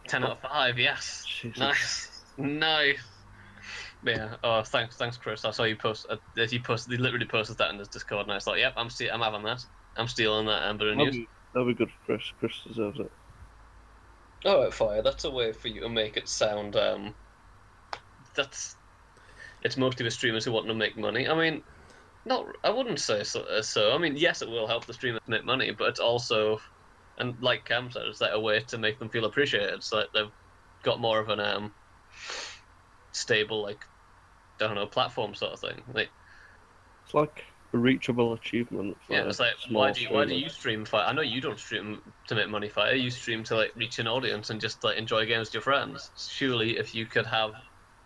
10 out of 5, yes. Jesus. Nice. Yeah. Oh, thanks, Chris. I saw you post. He literally posted that in his Discord, and I thought, yep, I'm having that. I'm stealing that Amber News. That'll be good for Chris. Chris deserves it. Oh, right, fire. That's a way for you to make it sound. It's mostly the streamers who want to make money. I mean, I wouldn't say so. I mean, yes, it will help the streamers make money, but it's also, and like Cam said, it's a way to make them feel appreciated. So they've got more of an stable, I don't know, platform sort of thing. It's like a reachable achievement. It's like why do you stream Fire? I know you don't stream to make money, Fire. You stream to reach an audience and just enjoy games with your friends. Surely, if you could have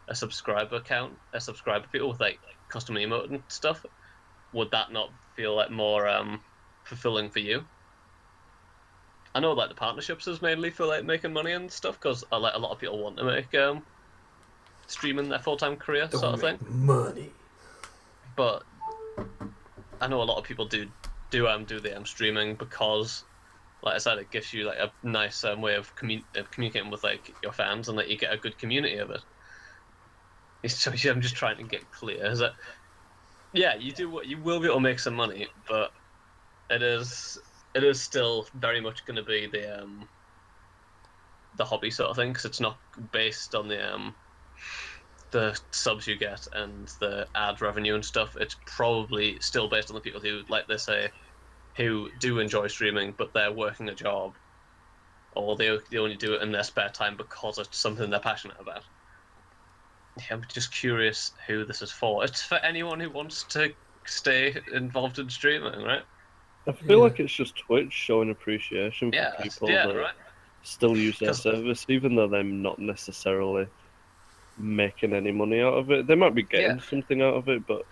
a subscriber people with custom emote and stuff, would that not feel more fulfilling for you? I know the partnerships is mainly for making money and stuff because a lot of people want to make streaming their full-time career sort of thing. Money. But I know a lot of people do the streaming because, like I said, it gives you a nice way of communicating with your fans and that you get a good community of it. So I'm just trying to get clear. Is that you will be able to make some money, but it is still very much going to be the hobby sort of thing because it's not based on the subs you get and the ad revenue and stuff. It's probably still based on the people who, like they say, who do enjoy streaming, but they're working a job, or they only do it in their spare time because it's something they're passionate about. Yeah, I'm just curious who this is for. It's for anyone who wants to stay involved in streaming, right? I feel like it's just Twitch showing appreciation for people right? still use their service, even though they're not necessarily making any money out of it. They might be getting something out of it, but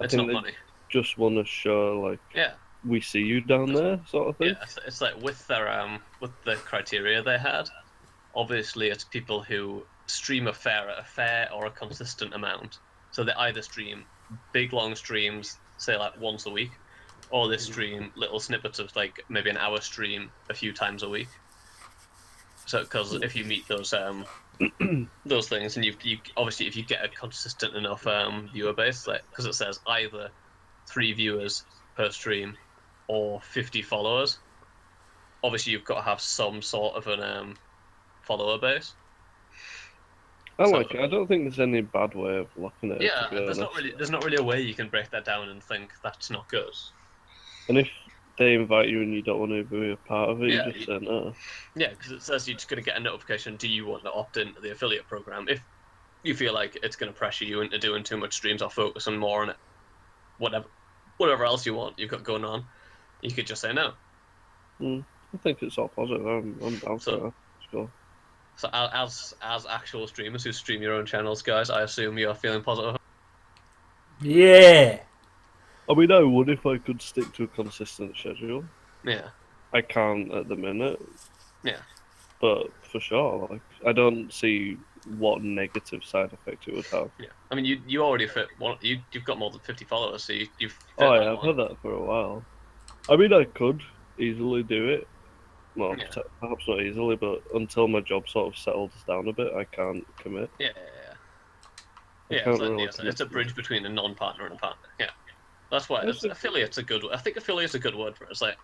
I it's think not they money. just want to show like we see you down there, sort of thing. Yeah, it's like with the criteria they had. Obviously, it's people who stream a fair or a consistent amount. So they either stream big long streams, say like once a week, or they stream little snippets of like maybe an hour stream a few times a week. So because if you meet those those things, and you obviously if you get a consistent enough viewer base, like because it says either 3 viewers per stream or 50 followers. Obviously, you've got to have some sort of an follower base. I like it. I don't think there's any bad way of looking at it. Yeah, to be honest. there's not really a way you can break that down and think that's not good. And if they invite you and you don't want to be a part of it, you just say no. Yeah, because it says you're just going to get a notification. Do you want to opt into the affiliate program? If you feel like it's going to pressure you into doing too much streams or focusing more on it, whatever else you want you've got going on, you could just say no. I think it's all positive. I'm down for it. Sure. So as actual streamers who stream your own channels, guys, I assume you're feeling positive. Yeah. I mean, I would if I could stick to a consistent schedule. Yeah. I can't at the minute. Yeah. But for sure, like I don't see what negative side effect it would have. Yeah. I mean, you already fit one. You've got more than 50 followers, so you've. Oh yeah, I've had that for a while. I mean, I could easily do it. Well, perhaps not easily, but until my job sort of settles down a bit, I can't commit. Yeah. It's a bridge between a non-partner and a partner. Yeah. That's why affiliate's a good. I think affiliate's a good word for it. It's like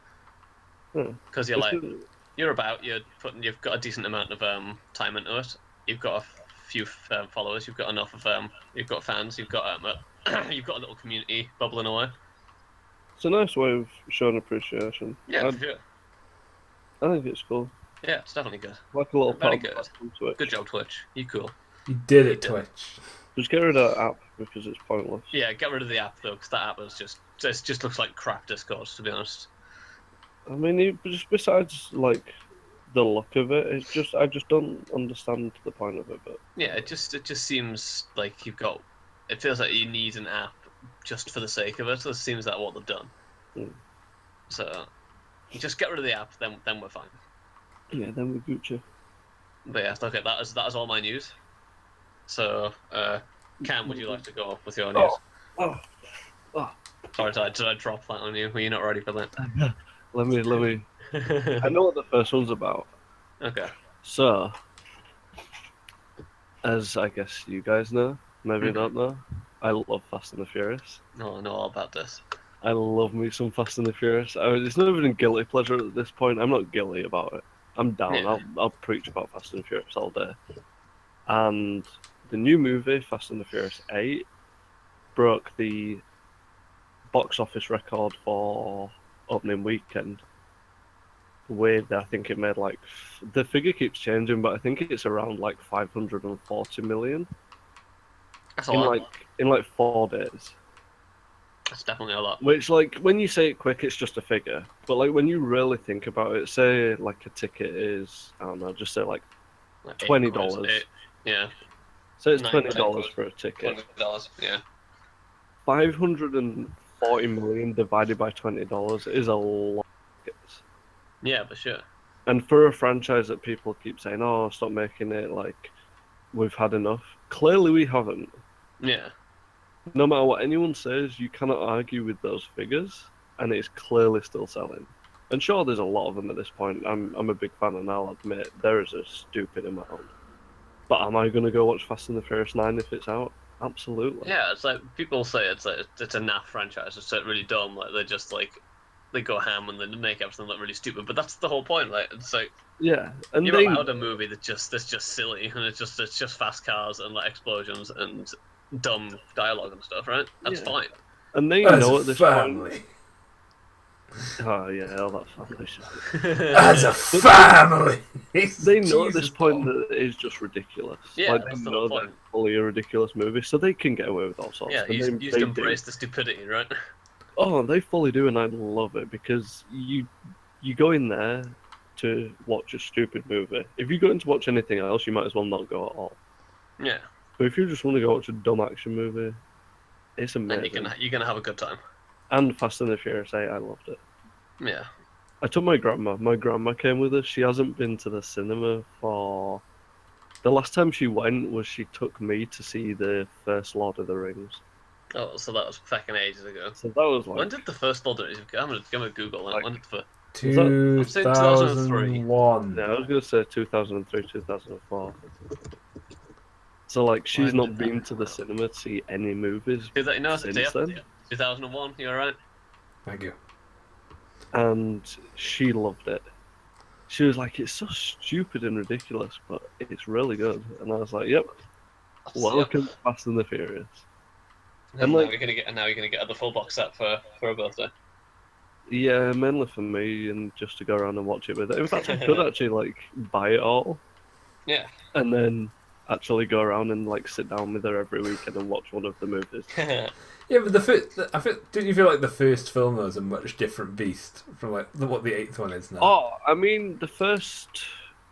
because you've got a decent amount of time into it. You've got a few followers. You've got enough of you've got fans. You've got you've got a little community bubbling away. It's a nice way of showing appreciation. Yeah, for sure. I think it's cool. Yeah, it's definitely good. Like a little very good. Good job, Twitch. You cool. You did it, Twitch. Just get rid of that app because it's pointless. Yeah, get rid of the app though, because that app was just looks like crap Discord, to be honest. I mean, just besides like the look of it, it's just I just don't understand the point of it. But yeah, it just seems like you've got. It feels like you need an app just for the sake of it. It seems that what they've done. So just get rid of the app, then we're fine. Yeah, then we're Gucci. But yeah, okay, that is all my news. So, Cam, would you like to go off with your news? Oh. Sorry, did I drop that on you? Were you not ready for that? Let me. I know what the first one's about. Okay. So, as I guess you guys know, maybe not know, I love Fast and the Furious. No, I know all about this. I love me some Fast and the Furious. I mean, it's not even a guilty pleasure at this point. I'm not guilty about it. I'm down. Yeah. I'll preach about Fast and the Furious all day. And the new movie, Fast and the Furious 8, broke the box office record for opening weekend. With, I think it made like, the figure keeps changing, but I think it's around like 540 million. That's a lot. In like 4 days. That's definitely a lot. Which, like, when you say it quick, it's just a figure. But, like, when you really think about it, say, like, a ticket is, I don't know, just say, like $20. Yeah. So it's $20 for a ticket. $20, yeah. 540 million divided by $20 is a lot of tickets. Yeah, for sure. And for a franchise that people keep saying, oh, stop making it, like, we've had enough. Clearly we haven't. Yeah. No matter what anyone says, you cannot argue with those figures, and it's clearly still selling. And sure, there's a lot of them at this point. I'm a big fan, and I'll admit there is a stupid amount. But am I going to go watch Fast and the Furious 9 if it's out? Absolutely. Yeah, it's like people say it's a naff franchise. It's like really dumb. Like they go ham and they make everything look really stupid. But that's the whole point. Like it's like and you're allowed a movie that's just silly and it's just fast cars and like explosions and dumb dialogue and stuff, right? That's fine. And they know at this family. point. Oh yeah, all that family shit. As a family. They know at this point that it is just ridiculous. Yeah, like, they know that it's fully a ridiculous movie, so they can get away with all sorts. Yeah, you just embrace the stupidity, right? Oh, they fully do, and I love it because you go in there to watch a stupid movie, if you're going to watch anything else, you might as well not go at all. Yeah. But if you just want to go watch a dumb action movie, it's amazing. And you're gonna have a good time. And Fast and the Furious 8, I loved it. Yeah. I took my grandma. My grandma came with us. She hasn't been to the cinema for... The last time she went was she took me to see the first Lord of the Rings. Oh, so that was fucking ages ago. So that was like... When did the first Lord of the Rings? I'm gonna Google that. Like, When did the... 2001. Yeah, I was going to say 2003, 2004. So, like, she's When not did been that to the cinema to see any movies No, it's the day since after. then. 2001, you're right. Thank you. And she loved it. She was like, it's so stupid and ridiculous, but it's really good. And I was like, yep, welcome to Fast and the Furious. And like- now you're gonna get the full box set for a birthday. Yeah, mainly for me and just to go around and watch it with it. In fact, I could actually, like, buy it all Yeah. and then actually go around and, like, sit down with her every weekend and watch one of the movies. Yeah, but didn't you feel like the first film was a much different beast from like what the 8th one is now? Oh, I mean,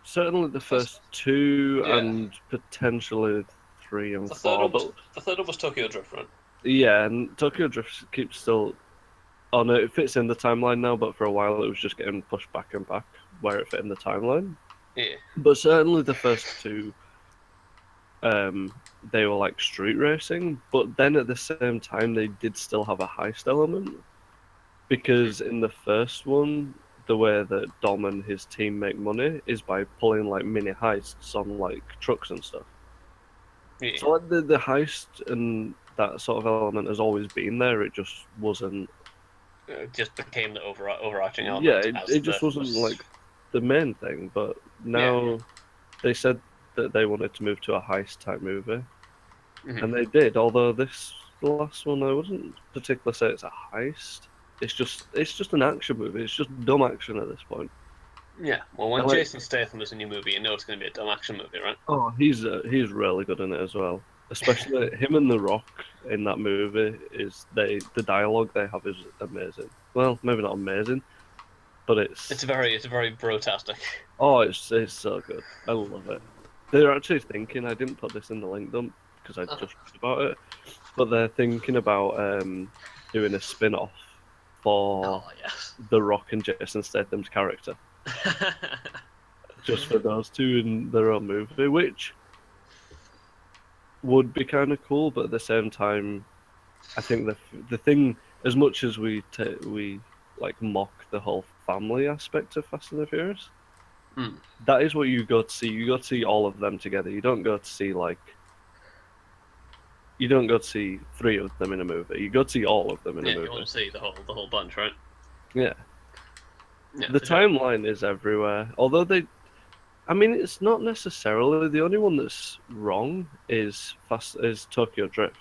certainly the first two Yeah. and potentially 3 and The 4. third one was Tokyo Drift, right? Yeah, and Tokyo Drift keeps still... Oh no, it fits in the timeline now, but for a while it was just getting pushed back and back where it fit in the timeline. Yeah. But certainly the first two, they were like street racing, but then at the same time they did still have a heist element. Because in the first one, the way that Dom and his team make money is by pulling like mini heists on like trucks and stuff. Yeah. So like the heist and that sort of element has always been there, it just wasn't... It just became the overarching element. Yeah, it just wasn't like the main thing, but now they said that they wanted to move to a heist type movie, and they did. Although the last one, I wouldn't particularly say it's a heist. It's just an action movie. It's just dumb action at this point. Yeah. Well, when like- Jason Statham is in your movie, you know it's going to be a dumb action movie, right? Oh, he's really good in it as well. Especially him and The Rock in that movie the dialogue they have is amazing. Well, maybe not amazing, but It's very brotastic. oh, it's so good. I love it. They're actually thinking. I didn't put this in the link dump because I just read about it, but they're thinking about doing a spin-off for Oh yes. The Rock and Jason Statham's character, just for those two in their own movie, which would be kind of cool. But at the same time, I think the thing, as much as we like mock the whole family aspect of Fast and the Furious, that is what you go to see. You go to see all of them together. You don't go to see you don't go to see 3 of them in a movie. You go to see all of them in a movie. You want to see the whole bunch, right? Yeah. Yeah. The timeline is everywhere. Although I mean, it's not necessarily the only one that's wrong is Tokyo Drift.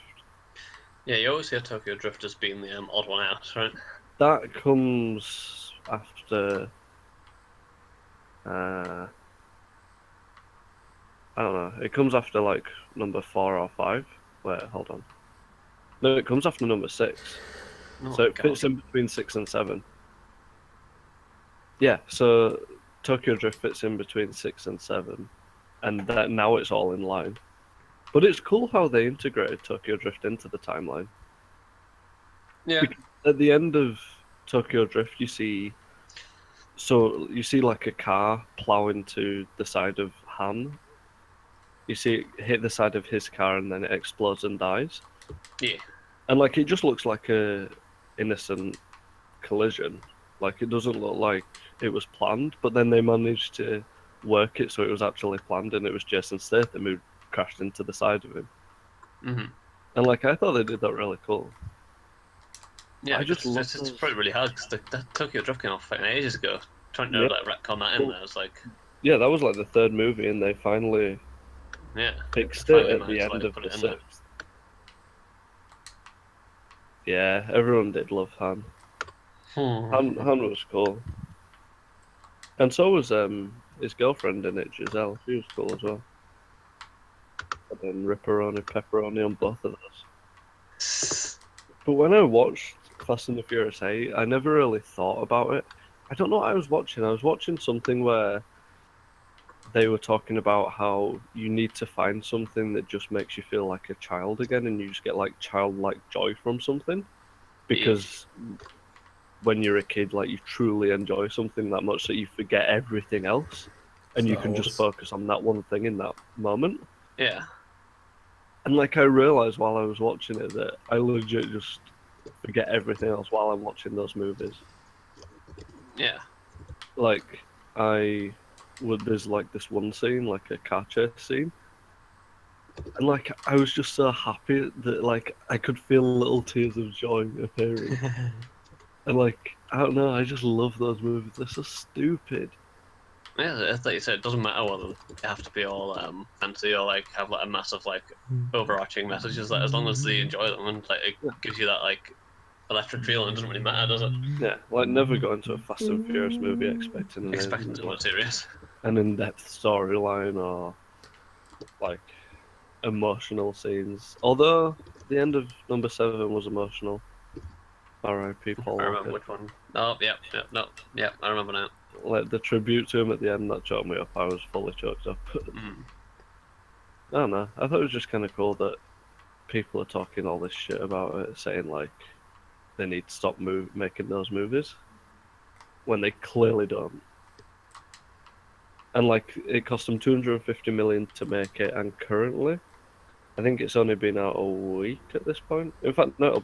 Yeah, you always hear Tokyo Drift as being the odd one out, right? That comes after. I don't know. It comes after like number 4 or 5. Wait, hold on. No, it comes after number 6. Oh, So it fits in between 6 and 7. Yeah, so Tokyo Drift fits in between 6 and 7, and that now it's all in line. But it's cool how they integrated Tokyo Drift into the timeline. Yeah. Because at the end of Tokyo Drift, you see like a car plow into the side of Han. You see it hit the side of his car and then it explodes and dies. Yeah. And like it just looks like a innocent collision. Like it doesn't look like it was planned, but then they managed to work it so it was actually planned, and it was Jason Statham who crashed into the side of him. Mm-hmm. And like I thought they did that really cool. Yeah, I just love it's probably really hard because that Tokyo Drift came off fucking ages ago. Trying to like retcon that in there, it's like Yeah, that was like the 3rd movie, and they finally fixed it finally at the managed to, end like, of put the it in there. 6th. Yeah, everyone did love Han. Han was cool. And so was his girlfriend in it, Giselle. She was cool as well. And then ripperoni, pepperoni on both of those. But when I watched Fast and the Furious 8, I never really thought about it. I don't know what I was watching. I was watching something where they were talking about how you need to find something that just makes you feel like a child again, and you just get like childlike joy from something. Because when you're a kid, like you truly enjoy something that much that you forget everything else, and you can just focus on that one thing in that moment. Yeah. And like I realized while I was watching it that I legit just forget everything else while I'm watching those movies. Yeah. Like there's like this one scene, like a car chase scene, and like I was just so happy that like I could feel little tears of joy appearing. And like I don't know, I just love those movies. They're so stupid. Yeah, it's like you said, it doesn't matter whether they have to be all fancy or like have like a massive like overarching message. Just like as long as they enjoy them and like it gives you that like electric feeling, it doesn't really matter, does it? Yeah, like never go into a Fast and Furious movie expecting Something serious. an in-depth storyline or like emotional scenes. Although the end of number 7 was emotional. R.I.P. Paul I remember Walker. which one. Oh, yeah, I remember now. Like the tribute to him at the end, that choked me up. I was fully choked up. I don't know. I thought it was just kind of cool that people are talking all this shit about it, saying like they need to stop making those movies when they clearly don't. And like it cost them 250 million to make it, and currently, I think it's only been out a week at this point. In fact, no,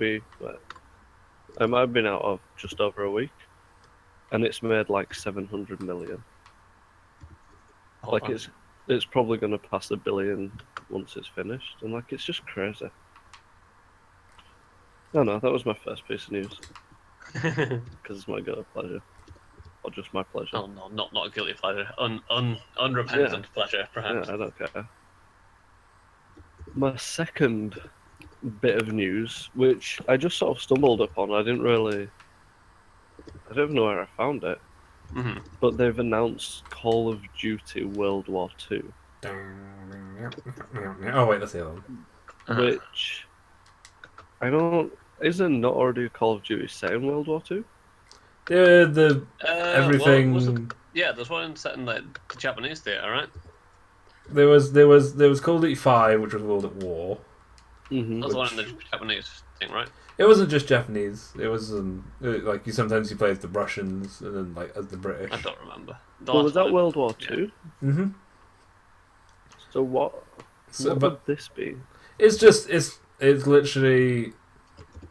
it might have been out of just over a week, and it's made like 700 million. Like it's probably going to pass 1 billion once it's finished, and like it's just crazy. No, that was my first piece of news because it's my guilty pleasure, or just my pleasure. Oh no, not a guilty pleasure, unrepentant pleasure, perhaps. Yeah, I don't care. My second bit of news, which I just sort of stumbled upon, I don't even know where I found it, but they've announced Call of Duty World War 2. Oh wait, that's the other one. Which I don't. Isn't not already Call of Duty set in World War 2? The everything. Well, there's one set in like the Japanese theater, right? There was Call of Duty 5, which was World at War. Mm-hmm. That's the one in the Japanese thing, right? It wasn't just Japanese. It was like sometimes you play as the Russians and then like as the British. I don't remember. Well, was that World War 2? Yeah. Mm-hmm. So what would this be? It's just it's literally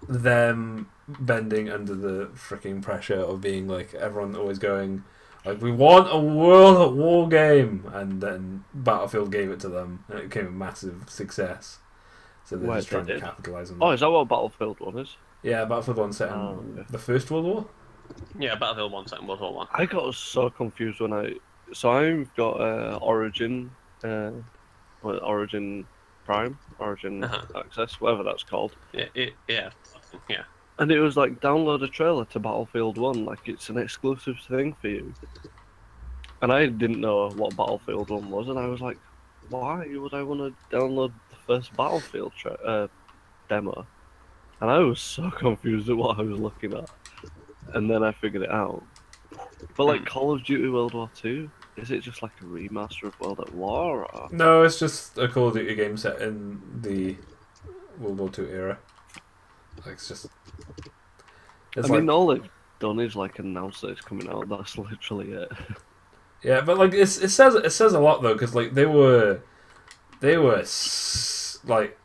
them bending under the freaking pressure of being like everyone always going like we want a World at War game, and then Battlefield gave it to them and it became a massive success. So they're just trying to capitalize on that. Oh, is that what Battlefield 1 is? Yeah, Battlefield 1 set in the First World War. Yeah, Battlefield 1 set in World War 1. I got so confused when I've got Origin, Origin Prime, Origin Access, whatever that's called. Yeah. And it was like download a trailer to Battlefield 1, like it's an exclusive thing for you. And I didn't know what Battlefield 1 was, and I was like, why would I want to download the first Battlefield demo? And I was so confused at what I was looking at. And then I figured it out. But like Call of Duty World War 2, is it just like a remaster of World at War? Or? No, it's just a Call of Duty game set in the World War 2 era. Like it's just. I mean, all they've done is like announce that it's coming out. That's literally it. Yeah, but like it says a lot though, because like they were like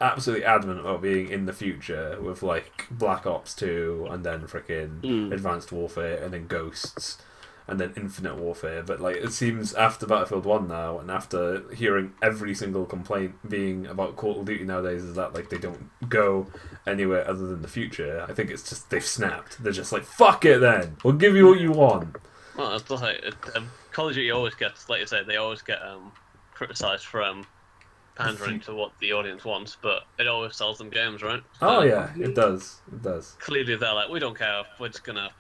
absolutely adamant about being in the future with like Black Ops 2 and then freaking Advanced Warfare and then Ghosts and then Infinite Warfare. But like it seems after Battlefield 1 now, and after hearing every single complaint being about Call of Duty nowadays is that like they don't go anywhere other than the future. I think it's just they've snapped. They're just like, fuck it then, we'll give you what you want. Well, it's like Call of Duty always gets, like you said, they always get criticised for pandering to what the audience wants, but it always sells them games, right? Oh yeah, it does. It does. Clearly, they're like, we don't care. We're just gonna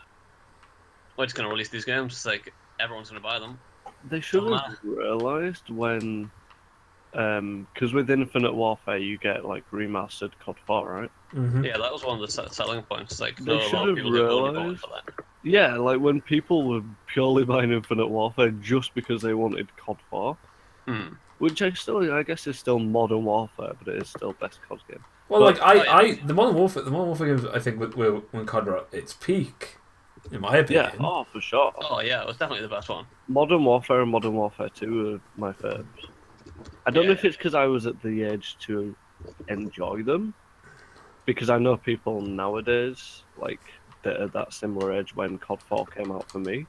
release these games. It's like everyone's gonna buy them. They should have realised when, because with Infinite Warfare you get like remastered COD 4, right? Mm-hmm. Yeah, that was one of the selling points. Like, they should have realised Yeah, like when people were purely buying Infinite Warfare just because they wanted COD 4, Hmm. which I guess is still Modern Warfare, but it is still best COD game. Well, But- like Oh, yeah. the Modern Warfare games, I think, when COD were at its peak, in my Yeah, opinion. oh, for sure. Oh yeah, it was definitely the best one. Modern Warfare and Modern Warfare 2 are my faves. I don't know if Yeah. it's because I was at the age to enjoy them, because I know people nowadays, like, that are that similar age when COD 4 came out for me,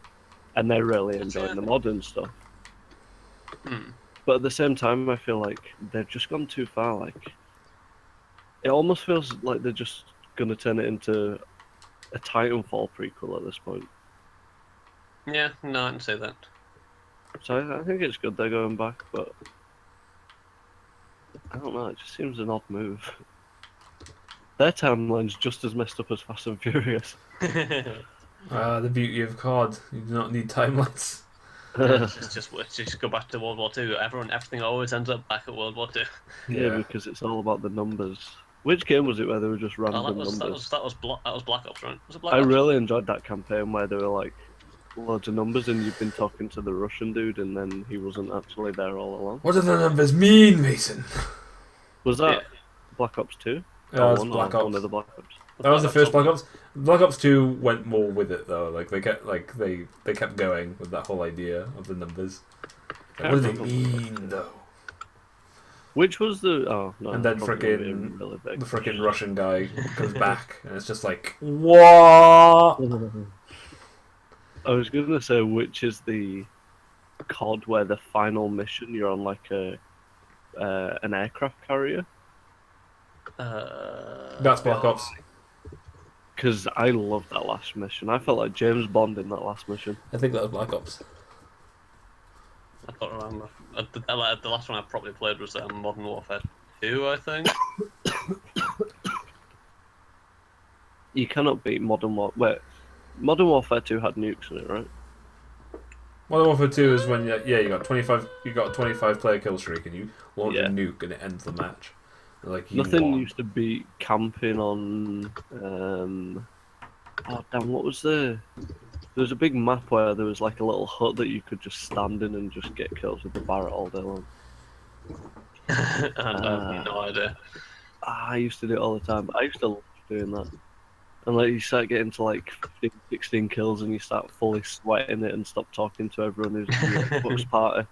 and they're really enjoying the modern stuff. Hmm. But at the same time, I feel like they've just gone too far. Like, it almost feels like they're just gonna turn it into a Titanfall prequel at this point. Yeah, no, I didn't say that. So I think it's good they're going back, but I don't know. It just seems an odd move. Their timeline's just as messed up as Fast and Furious. The beauty of COD, you do not need timelines. Yeah, it's just go back to World War Two. Everything always ends up back at World War Two. Yeah, because it's all about the numbers. Which game was it where they were just Oh, random numbers? that was Black Ops, right? Was it Black I Ops? really enjoyed that campaign where they were like loads of numbers and you've been talking to the Russian dude and then he wasn't actually there all along. What do the numbers mean, Mason? Was that Yeah. Black Ops 2? Yeah, Or that's 1 Black or Ops. one of the Black Ops? That was the Black first Ops Black Ops. Black Ops 2 went more with it though. Like they kept going with that whole idea of the numbers. Like, what do they mean though? Which was the... Oh, no. And then it's probably gonna be a frickin' really big the frickin' Russian guy comes back, and it's just like, what? I was going to say, which is the COD where the final mission you're on like an aircraft carrier? That's Black Ops. Because I loved that last mission. I felt like James Bond in that last mission. I think that was Black Ops. I can't remember. The last one I probably played was Modern Warfare 2, I think. You cannot beat Modern Warfare. Wait, Modern Warfare 2 had nukes in it, right? Modern Warfare 2 is when you got 25. You got a 25 player kill streak, and you launch Yeah. a nuke, and it ends the match. Like you Nothing won. used to beat camping on. Oh damn! What was the? There was a big map where there was like a little hut that you could just stand in and just get kills with the Barrett all day long. I have no idea. I used to do it all the time. But I used to love doing that. And like you start getting to like 15, 16 kills and you start fully sweating it and stop talking to everyone who's in your Xbox party.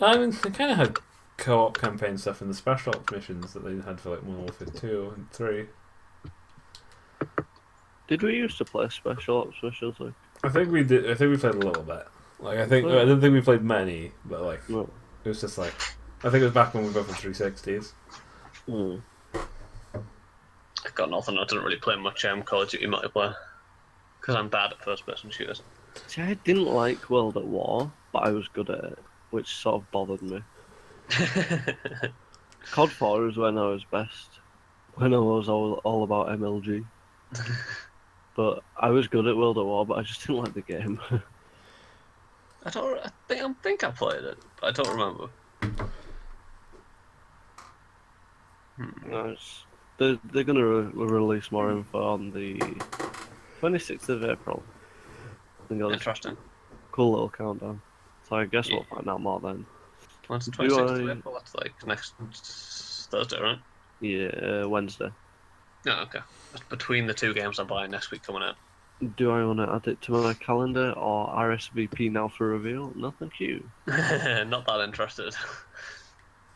I mean, they kind of had co-op campaign stuff in the special ops missions that they had for like Modern Warfare 2 and 3. Did we used to play special ops missions? Like, I think we did. I think we played a little bit. Like I don't think we played many, but like no. it was just like I think it was back when we were both on 360s. Hmm. I've got nothing. I didn't really play much Call of Duty multiplayer because I'm bad at first-person shooters. See, I didn't like World at War, but I was good at it, which sort of bothered me. COD 4 is when I was best, when I was all about MLG. But I was good at World at War, but I just didn't like the game. I think I played it, but I don't remember. Nice. They're gonna release more info on the 26th of April. I think Interesting. Cool little countdown. So I guess we'll find out more then. Well, it's Do 26th of I- April. That's like next Thursday, right? Yeah, Wednesday. No, okay. That's between the two games I'm buying next week coming out. Do I want to add it to my calendar or RSVP now for reveal? No, thank you. Not that interested.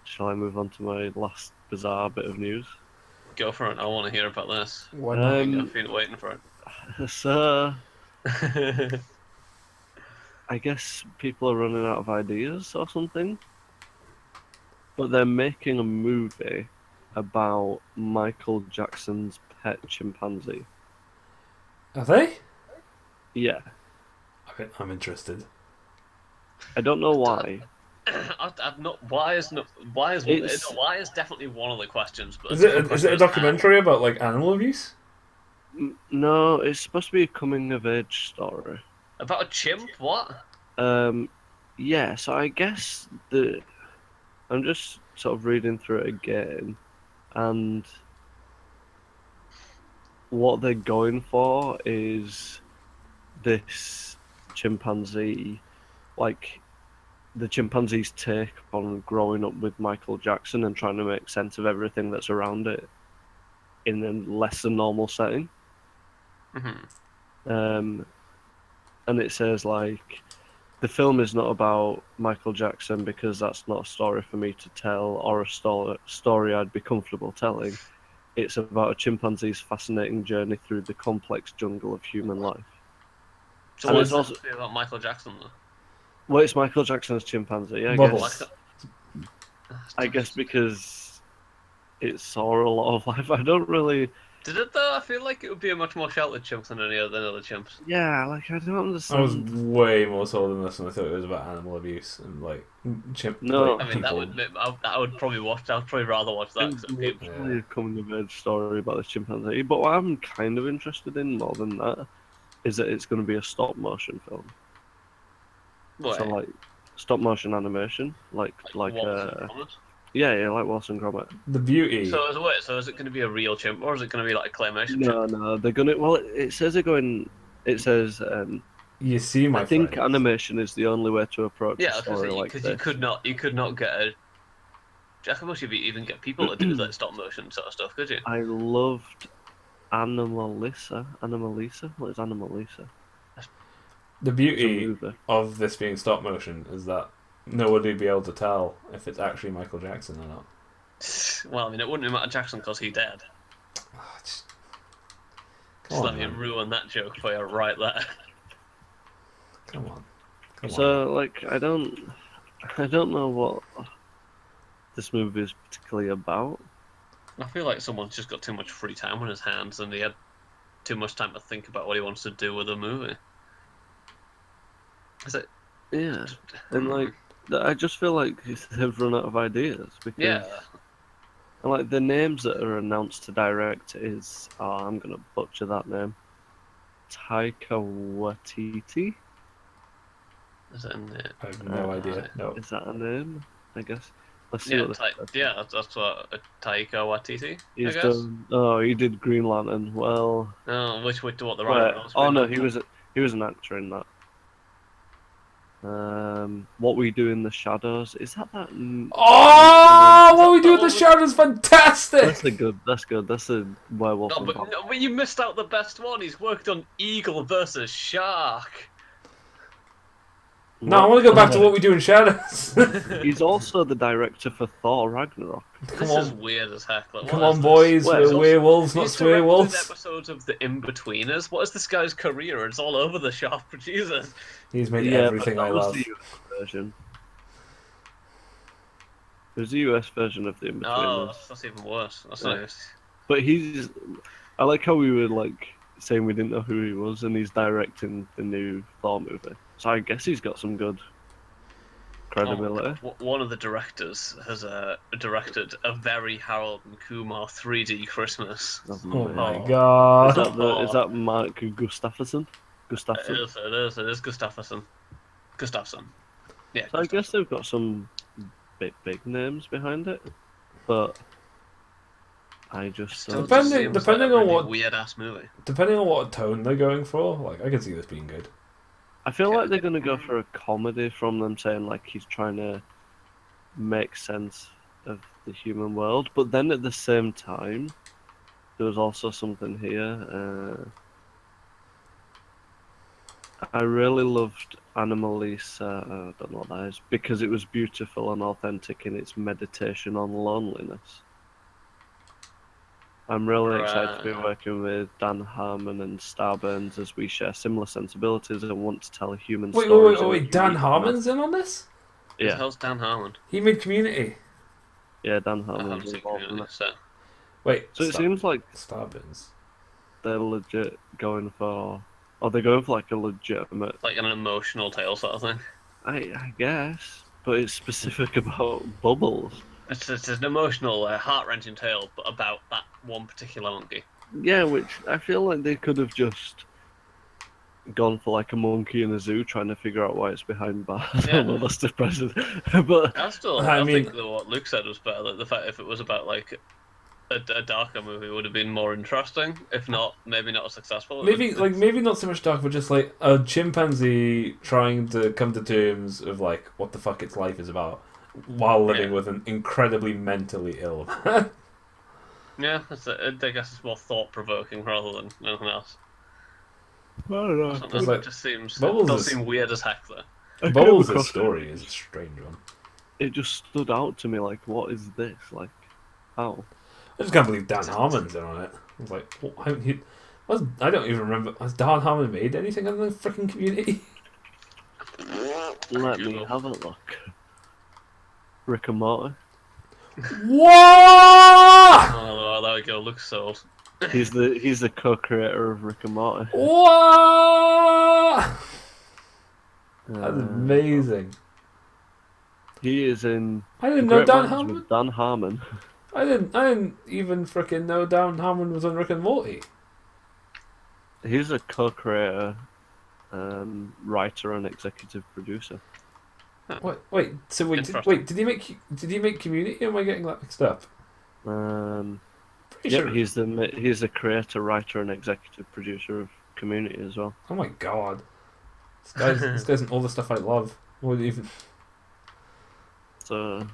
Shall I move on to my last bizarre bit of news? Go for it. I want to hear about this. Why not? I've been waiting for So, it. I guess people are running out of ideas or something. But they're making a movie about Michael Jackson's pet chimpanzee. Are they? Yeah. I'm interested. I don't know why. I've not. Why is definitely one of the questions. But Is it a documentary about like animal abuse? No, it's supposed to be a coming of age story. about a chimp? What? Yeah, so I guess I'm just sort of reading through it again, and what they're going for is this chimpanzee, like the chimpanzee's take on growing up with Michael Jackson and trying to make sense of everything that's around it in a less than normal setting. Mm-hmm. And it says like the film is not about Michael Jackson because that's not a story for me to tell or a story I'd be comfortable telling. It's about a chimpanzee's fascinating journey through the complex jungle of human life. So And what's it's also also about Michael Jackson though? well, it's Michael Jackson's chimpanzee, I Bubbles. guess. I guess because it saw a lot of life. I don't really. Did it though? I feel like it would be a much more sheltered chimp than any other chimps. Yeah, like I don't I was understand. way more sold on this, and I thought it was about animal abuse and like chimp. No. Like, I mean, people. I would probably watch. I'd probably rather watch that. It's 'Cause it- literally Yeah. a coming of age story about this chimpanzee. But what I'm kind of interested in more than that is that it's going to be a stop motion film. So Wait, like stop motion animation, like Wallace and Gromit? yeah, like Wallace and Gromit. The beauty. So is it going to be a real chimp or is it going to be like a claymation No, chimp? no, they're gonna. Well, it says they're going. It says You see, my I think friends. animation is the only way to approach Yeah, a I was going to story say like because this. you could not get a. I can much even get people to do like stop motion sort of stuff, could you? I loved Anomalisa. Anomalisa? What is Anomalisa? The It's a beauty movie. of this being stop motion is that nobody would be able to tell if it's actually Michael Jackson or not. Well, I mean, it wouldn't be Matt Jackson because he dead. Just- Just Come let on, me man. ruin that joke for you right there. Come on. Come on. So like I don't know what this movie is particularly about. I feel like someone's just got too much free time on his hands and he had too much time to think about what he wants to do with the movie. Is it? Yeah, and like I just feel like they've run out of ideas because Yeah. and, like the names that are announced to direct is I'm gonna butcher that name. Taika Waititi. Is it in there? I have no idea. No. Is that a name? I guess. Let's see Yeah, what this says. yeah, that's what Taika Waititi. I He's guess. done. Oh, he did Green Lantern. Well, Oh, which what the wait, Ryan Reynolds oh Green no, Lantern. he was an actor in that. What We Do in the Shadows. Is that? Oh, what we do with that the one? shadow is fantastic. That's a good. That's good. That's a werewolf. No, but you missed out the best one. He's worked on Eagle versus Shark. No, I want to go back to what we do in shadows. He's also the director for Thor Ragnarok. This is weird as heck. Like, Come what on, is boys. this? Well, We're werewolves, not He's directed swearwolves. episodes of The In-Betweeners. What is this guy's career? It's all over the shop. Jesus. He's made Yeah, everything but I that was love. the US version. There's the US version of the Oh, In-Betweeners. that's even worse. That's Yeah. nice. But he's. I like how we were like saying we didn't know who he was, and he's directing the new Thor movie. So I guess he's got some good credibility. One of the directors has directed a very Harold and Kumar 3D Christmas. Oh my Oh. god. Is that Mark Gustafsson? Gustafsson. It is Gustafsson. Gustafsson. Yeah. So I guess they've got some big names behind it, but I just Still don't. Depending- just seems depending like a on really what- weird ass movie. Depending on what tone they're going for, like I can see this being good. I feel like they're gonna go for a comedy from them saying like he's trying to make sense of the human world, but then at the same time, there was also something here. I really loved Anomalisa, I don't know what that is, because it was beautiful and authentic in its meditation on loneliness. I'm really excited to be Right. working with Dan Harmon and Starburns as we share similar sensibilities and want to tell human Wait, stories. wait. Dan Harmon's in on this? Who the Yeah, hell's Dan Harmon? He made Community. yeah, Dan I Harmon's haven't seen involved in Community, it. so. Wait, So it seems like Starbins. they're legit going for, or they're going for like a legitimate. Like an emotional tale sort of thing. I guess, but it's specific about bubbles. It's an emotional, heart-wrenching tale, but about that one particular monkey. Yeah, which I feel like they could have just gone for like a monkey in a zoo trying to figure out why it's behind bars. Yeah. Well, that's depressing. But I I mean- think that what Luke said was better. Like the fact if it was about like a darker movie would have been more interesting, if not, maybe not as successful. Maybe not so much dark, but just like a chimpanzee trying to come to terms of like what the fuck its life is about, while living with an incredibly mentally ill. Yeah, I guess it's more thought provoking rather than anything else. I don't know. It like, just seems Bubbles seem weird as heck though. Bubbles' story is a strange one. It just stood out to me like, what is this? Like, how? I just can't believe Dan Harmon's in on it. I was like, what, I don't even remember. Has Dan Harmon made anything other than freaking Community? Let me have a look. Rick and Morty. What? Oh, there we go. Looks sold. He's the co-creator of Rick and Morty. What? That's amazing. He is in. I didn't The know Great Dan Minds Harmon. with Dan Harmon. I didn't even freaking know Dan Harmon was on Rick and Morty. He's a co-creator, writer, and executive producer. Wait. So did he make Community? Or am I getting that mixed up? Pretty sure he's the creator, writer, and executive producer of Community as well. Oh my god, this guy's in all the stuff I love. What even? So,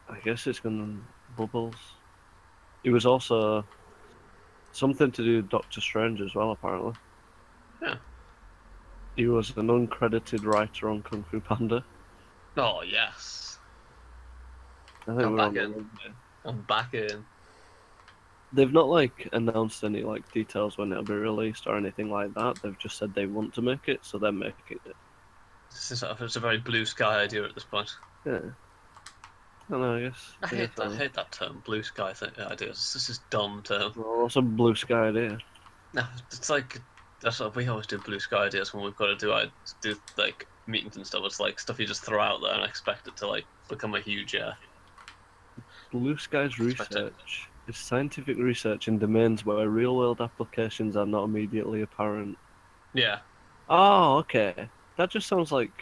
I guess it's gonna Bubbles. He was also something to do with Doctor Strange as well, apparently. Yeah. He was an uncredited writer on Kung Fu Panda. Oh yes. I think I'm we're back on in. the- I'm back in. They've not announced any details when it'll be released or anything like that. They've just said they want to make it, so they're making it. It's a very blue sky idea at this point. Yeah. I don't know, I guess. I hate that term, blue sky ideas. This is dumb term. Well, what's a blue sky idea? No, it's like that's what we always do. Blue sky ideas when we've got to do like meetings and stuff. It's like stuff you just throw out there and expect it to become a huge. Blue skies research is scientific research in domains where real-world applications are not immediately apparent. Yeah. Oh, okay. That just sounds like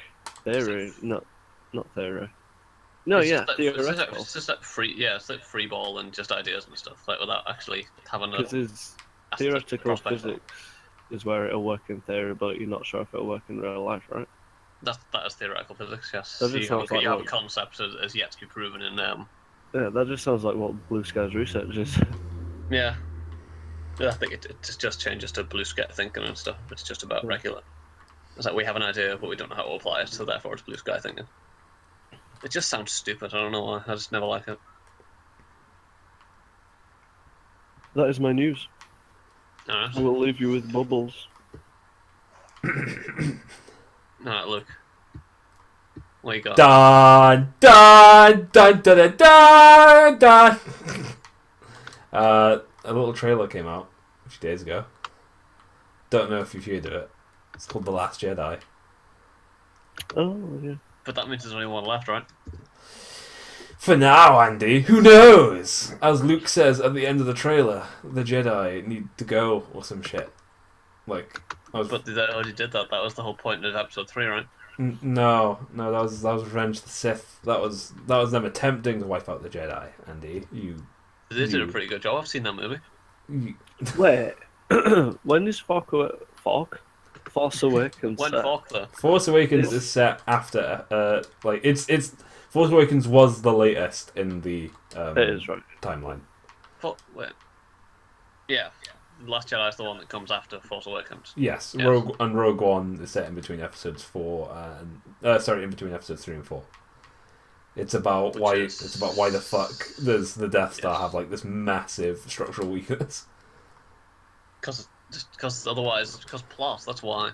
theory, not theory. No, It's yeah, just theoretical. It's just free. Yeah, it's like free ball and just ideas and stuff, without actually having a. Because theoretical physics is where it'll work in theory, but you're not sure if it'll work in real life, right? That is theoretical physics. Yes. That just sounds like you have a what- concept as yet to be proven in. Yeah, that just sounds like what blue skies research is. Yeah. I think it just changes to blue sky thinking and stuff. It's just about regular. It's like we have an idea, but we don't know how to apply it, so therefore it's blue sky thinking. It just sounds stupid. I don't know why. I just never like it. That is my news. Alright. I will leave you with Bubbles. Alright, look. What you got? Dun dun dun dun dun dun. A little trailer came out a few days ago. Don't know if you've heard of it. It's called The Last Jedi. Oh, yeah. But that means there's only one left, right? For now, Andy, who knows? As Luke says at the end of the trailer, the Jedi need to go or some shit. But they already did that. That was the whole point of episode 3, right? No, that was Revenge of the Sith. That was them attempting to wipe out the Jedi. Andy, They did a pretty good job. I've seen that movie. Wait, when is Force Awakens? When set? fuck though? Force Awakens is set after. It's Force Awakens was the latest in the It is, right. timeline. Wait. Yeah. Last Jedi is the one that comes after Force Awakens. Yes, Yes. Rogue One is set in between episodes 4 and in between episodes 3 and 4. It's about why the fuck does the Death Star have this massive structural weakness? Because otherwise, plot. That's why.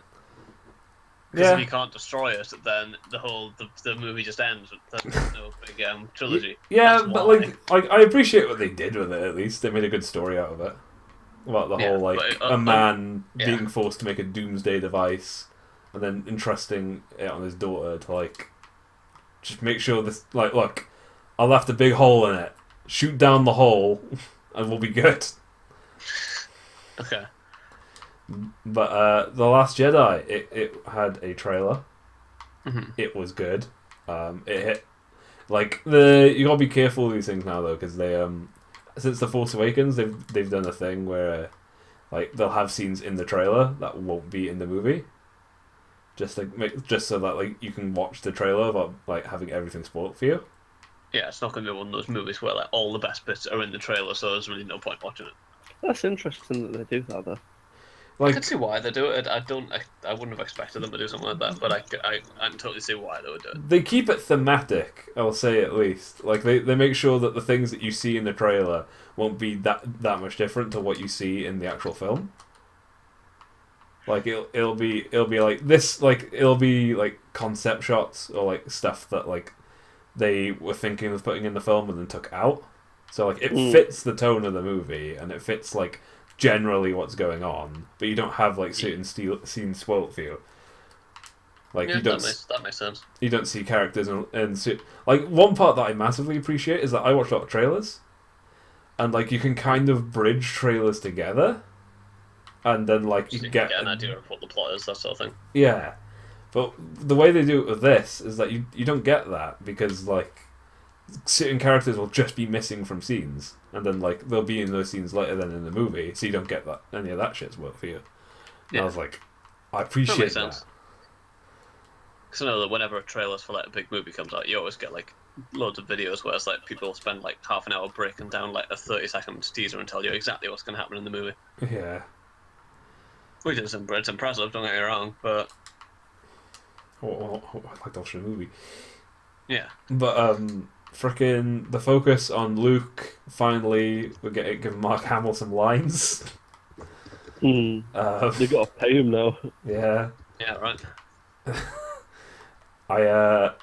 Because Yeah. if you can't destroy it, then the movie just ends. There's no big trilogy. Yeah, That's but why. I appreciate what they did with it. At least they made a good story out of it. About the whole a man being forced to make a doomsday device, and then entrusting it on his daughter to just make sure this look, I left a big hole in it. Shoot down the hole, and we'll be good. Okay. But The Last Jedi, it had a trailer. Mm-hmm. It was good. It hit you gotta be careful with these things now though, because they since The Force Awakens, they've done a thing where like they'll have scenes in the trailer that won't be in the movie, just so that like you can watch the trailer without like having everything spoiled for you. Yeah, it's not going to be one of those movies where like all the best bits are in the trailer, so there's really no point watching it. That's interesting that they do that, though. Like, I can see why they do it. I wouldn't have expected them to do something like that, but I can totally see why they would do it. they keep it thematic, I'll say at least. Like they make sure that the things that you see in the trailer won't be that much different to what you see in the actual film. Like it'll be like this, like it'll be like concept shots or like stuff that like they were thinking of putting in the film and then took out. So like it fits the tone of the movie and it fits like generally what's going on, but you don't have like certain scenes spoiled for you. Like Yeah, you don't. that makes sense. You don't see characters and like one part that I massively appreciate is that I watch a lot of trailers, and like you can kind of bridge trailers together, and then like you can get an idea of what the plot is, that sort of thing. Yeah, but the way they do it with this is that you don't get that because like certain characters will just be missing from scenes, and then like they'll be in those scenes later than in the movie, so you don't get that any of that shit's work for you. Yeah. I was like, I appreciate that. Because I know that whenever a trailer's for like a big movie comes out, you always get like loads of videos where it's like people spend like half an hour breaking down like a 30-second teaser and tell you exactly what's going to happen in the movie. Yeah. Which is it's impressive, don't get me wrong, but I'd like to watch the movie. Yeah. But frickin' the focus on Luke, finally we're giving Mark Hamill some lines. They got to pay him now. Yeah. Yeah, right.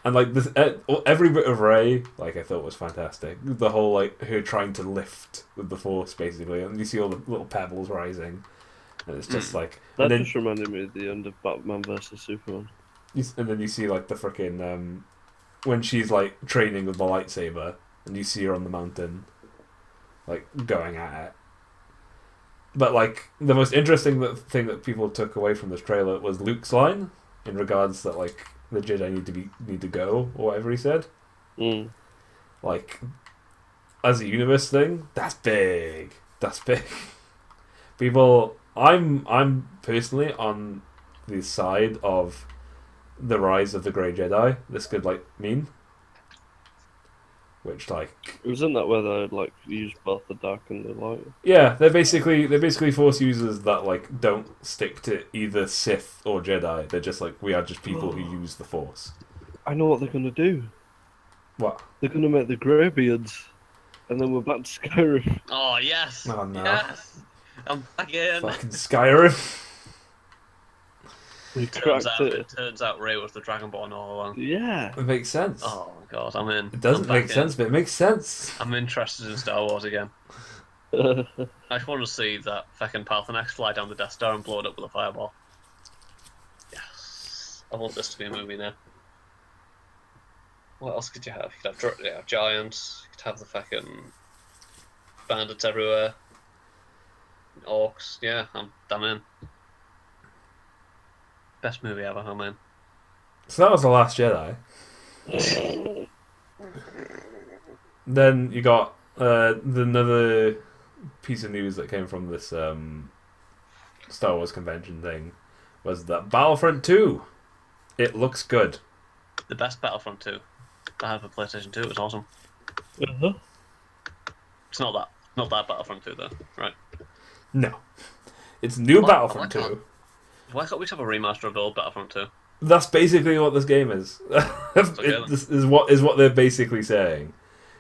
And like this, every bit of Rey, like I thought was fantastic. The whole like her trying to lift with the Force, basically, and you see all the little pebbles rising, and it's just like that just reminded me of the end of Batman vs Superman. And then you see like the frickin' when she's like training with the lightsaber, and you see her on the mountain, like going at it. But like the most interesting thing that people took away from this trailer was Luke's line in regards that like the Jedi need to go or whatever he said. Like as a universe thing, that's big. That's big. People, I'm personally on the side of the rise of the Grey Jedi. This could like mean, which like isn't that where they like use both the dark and the light? Yeah, they're basically Force users that like don't stick to either Sith or Jedi. They're just like we are just people who use the Force. I know what they're gonna do. What? They're gonna make the Greybeards, and then we're back to Skyrim. Oh yes. Oh no. Yes. I'm back in. Fucking Skyrim. It turns out Rey was the Dragonborn all along. Yeah. It makes sense. Oh my god, I'm in. It doesn't make sense, but it makes sense. I'm interested in Star Wars again. I just want to see that fucking Parthenax fly down the Death Star and blow it up with a fireball. Yes. I want this to be a movie now. What else could you have? You could have giants, you could have the fucking bandits everywhere. Orcs, yeah, I'm in. Best movie ever, I'm in. So that was The Last Jedi. Then you got another piece of news that came from this Star Wars convention thing was that Battlefront 2, it looks good. The best Battlefront 2 I have a PlayStation 2, it was awesome. It's not that Battlefront 2 though, right? No. It's new Battlefront 2. Why can't we just have a remaster of the old Battlefront 2? That's basically what this game is. This is what they're basically saying.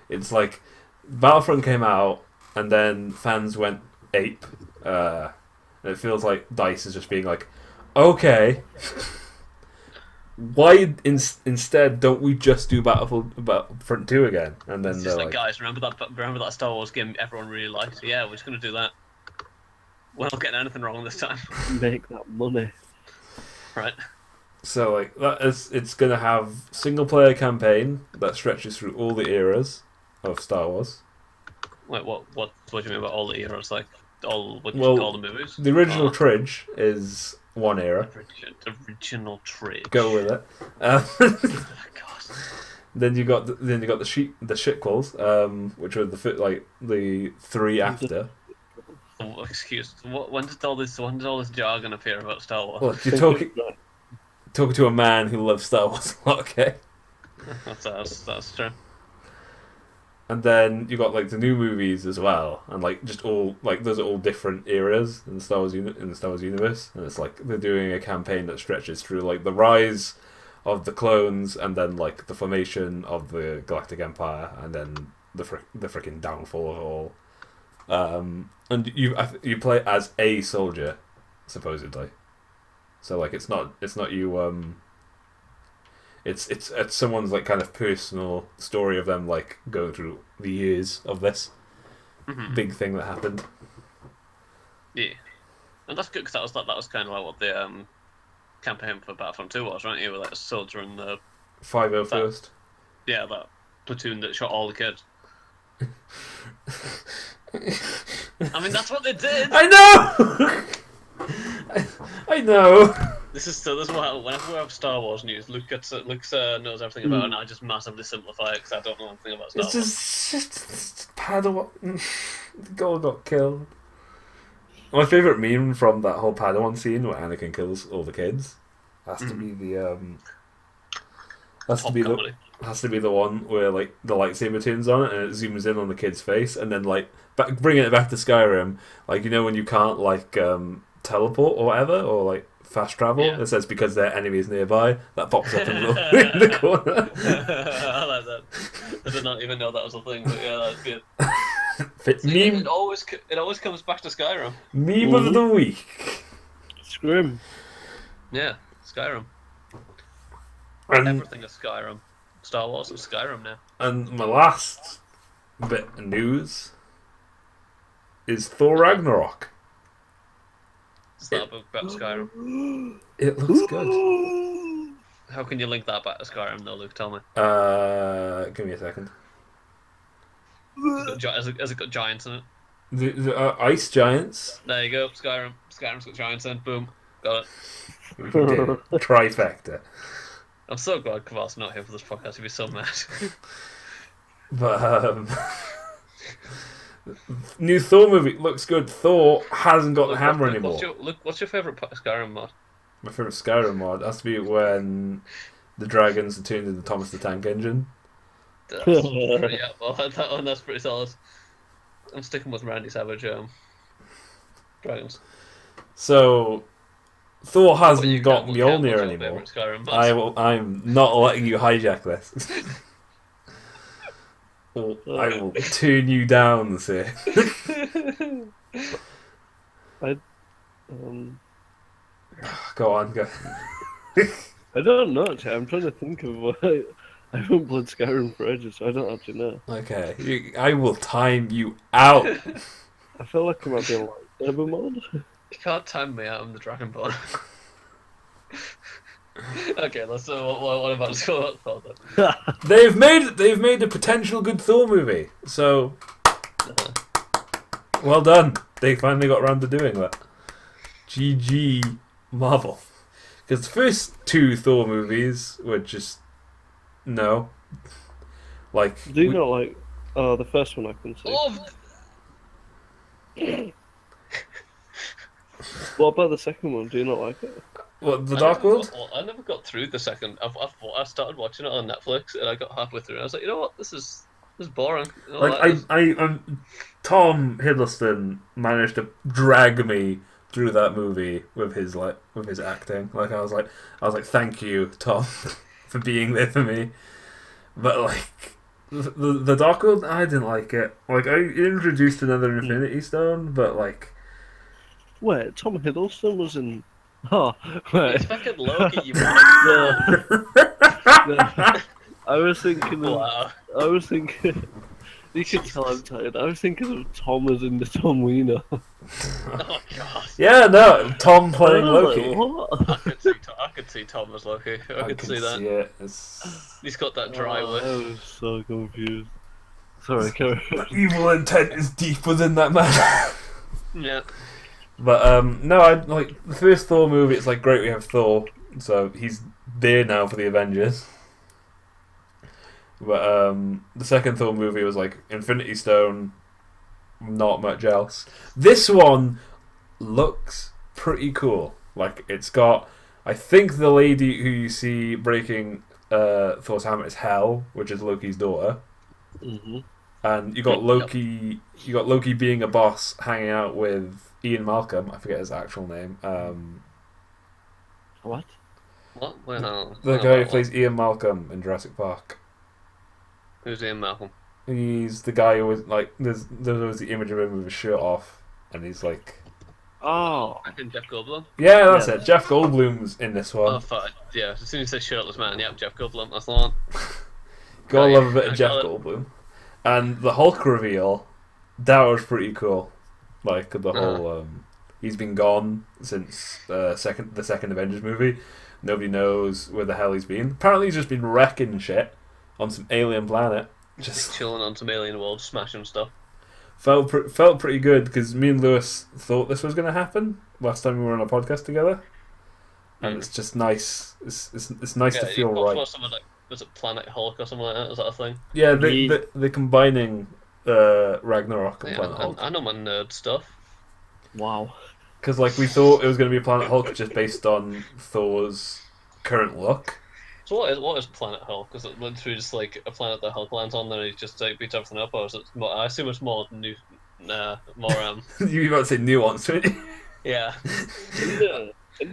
It's like Battlefront came out and then fans went ape. And it feels like DICE is just being like, okay, why instead don't we just do Battlefront 2 again? And then it's just like, guys, remember that Star Wars game everyone really liked? Yeah, we're just gonna do that. We're not getting anything wrong this time. Make that money. Right. So like it's gonna have single player campaign that stretches through all the eras of Star Wars. Wait, what do you mean about all the eras? Like all the movies? The original Tridge is one era. Original Tridge. Go with it. Oh, God. Then you got the shitquels, which were the three after. Oh, excuse. When did all this jargon appear about Star Wars? Well, you're talking to a man who loves Star Wars a lot, okay? That's true. And then you got like the new movies as well, and like just all like those are all different eras in the Star Wars universe, and it's like they're doing a campaign that stretches through like the rise of the clones, and then like the formation of the Galactic Empire, and then the freaking downfall of it all. And you play as a soldier, supposedly. So like it's not you. It's someone's like kind of personal story of them like going through the years of this big thing that happened. Yeah, and that's good because that was kind of like what the campaign for Battlefront 2 was, right? You were like a soldier in the 501st. Yeah, that platoon that shot all the kids. I mean, that's what they did. I know. I know. This is why whenever we have Star Wars news, Luke knows everything about it, and I just massively simplify it because I don't know anything about Star Wars. It's just Padawan. The girl got killed. My favourite meme from that whole Padawan scene where Anakin kills all the kids has to be the has to be the one where like the lightsaber turns on it and it zooms in on the kid's face, and then like bringing it back to Skyrim, like you know when you can't like teleport or whatever, or like fast travel, it says because there are enemies nearby, that pops up in the corner. I like that. I did not even know that was a thing, but yeah, that's good. Meme. It always comes back to Skyrim. Meme of the week. Scrim. Yeah, Skyrim. And everything is Skyrim. Star Wars is Skyrim now. And my last bit of news is Thor Ragnarok. Is that a book about Skyrim? It looks good. How can you link that back to Skyrim though, Luke? Tell me. Give me a second. Has it got giants in it? The ice giants. There you go, Skyrim. Skyrim's got giants in it. Boom. Got it. We did it. Trifecta. I'm so glad Kamal's not here for this podcast. He'd be so mad. But new Thor movie looks good. Thor hasn't got the hammer anymore. What's your favourite Skyrim mod? My favourite Skyrim mod has to be when the dragons are turned into the Thomas the Tank Engine. Yeah, well, that one, that's pretty solid. I'm sticking with Randy Savage dragons. So Thor hasn't got Mjolnir anymore. I'm not letting you hijack this. I will turn you down, sir. Go on, go. I don't know. Actually. I'm trying to think of what. I haven't played Skyrim for ages, so I don't actually know. Okay, I will time you out. I feel like I might be a lightsaber mod. You can't time me out. I'm the Dragonborn. Okay, let's. What about Thor then? They've made a potential good Thor movie. So, well done. They finally got around to doing that. GG Marvel. Because the first two Thor movies were just no. Like, do you not like? Oh, the first one I can see. What about the second one? Do you not like it? What, the Dark World? I never got through the second. I started watching it on Netflix and I got halfway through and I was like, you know what, this is boring. Tom Hiddleston managed to drag me through that movie with his acting. Like I was like, thank you, Tom, for being there for me. But like the Dark World, I didn't like it. Like I introduced another Infinity Stone, but like, wait, Tom Hiddleston was in. Oh, wait. It's fucking Loki, you I was thinking. Wow. I was thinking. You can tell I'm tired. I was thinking of Tom as in the Tom Wiener. Oh god. Yeah, no, Tom playing Loki. What? I could see Tom as Loki. I could see that. It. He's got that dry look. I was so confused. Sorry, carry on. Evil intent is deep within that man. Yeah. But no, I like the first Thor movie. It's like great, we have Thor, so he's there now for the Avengers. But the second Thor movie was like Infinity Stone, not much else. This one looks pretty cool. Like it's got, I think the lady who you see breaking Thor's hammer is Hel, which is Loki's daughter. Mm-hmm. And you got Loki. You got Loki being a boss, hanging out with Ian Malcolm. I forget his actual name. What? What? Well, The guy who plays Ian Malcolm in Jurassic Park. Who's Ian Malcolm? He's the guy who was like. There's always the image of him with his shirt off, and he's like. Oh. I think Jeff Goldblum. Yeah, that's it. Jeff Goldblum's in this one. Oh fuck yeah! As soon as you say shirtless man, yep, Jeff Goldblum. That's the one. Gotta love a bit of Jeff Goldblum. And the Hulk reveal, that was pretty cool. Like the whole, he's been gone since the second Avengers movie. Nobody knows where the hell he's been. Apparently, he's just been wrecking shit on some alien planet, just chilling on some alien world, smashing stuff. Felt pretty good because me and Lewis thought this was going to happen last time we were on a podcast together, and it's just nice. It's nice to feel right. Like, was it Planet Hulk or something like that? Is that a thing? Yeah, they're combining Ragnarok and Planet Hulk. I know my nerd stuff. Wow. Because like we thought it was going to be Planet Hulk just based on Thor's current look. So what is Planet Hulk? Is it literally just like a planet that Hulk lands on and he just like beats everything up, or is it more, I assume it's more new, more You were about to say nuanced, weren't you? Yeah. I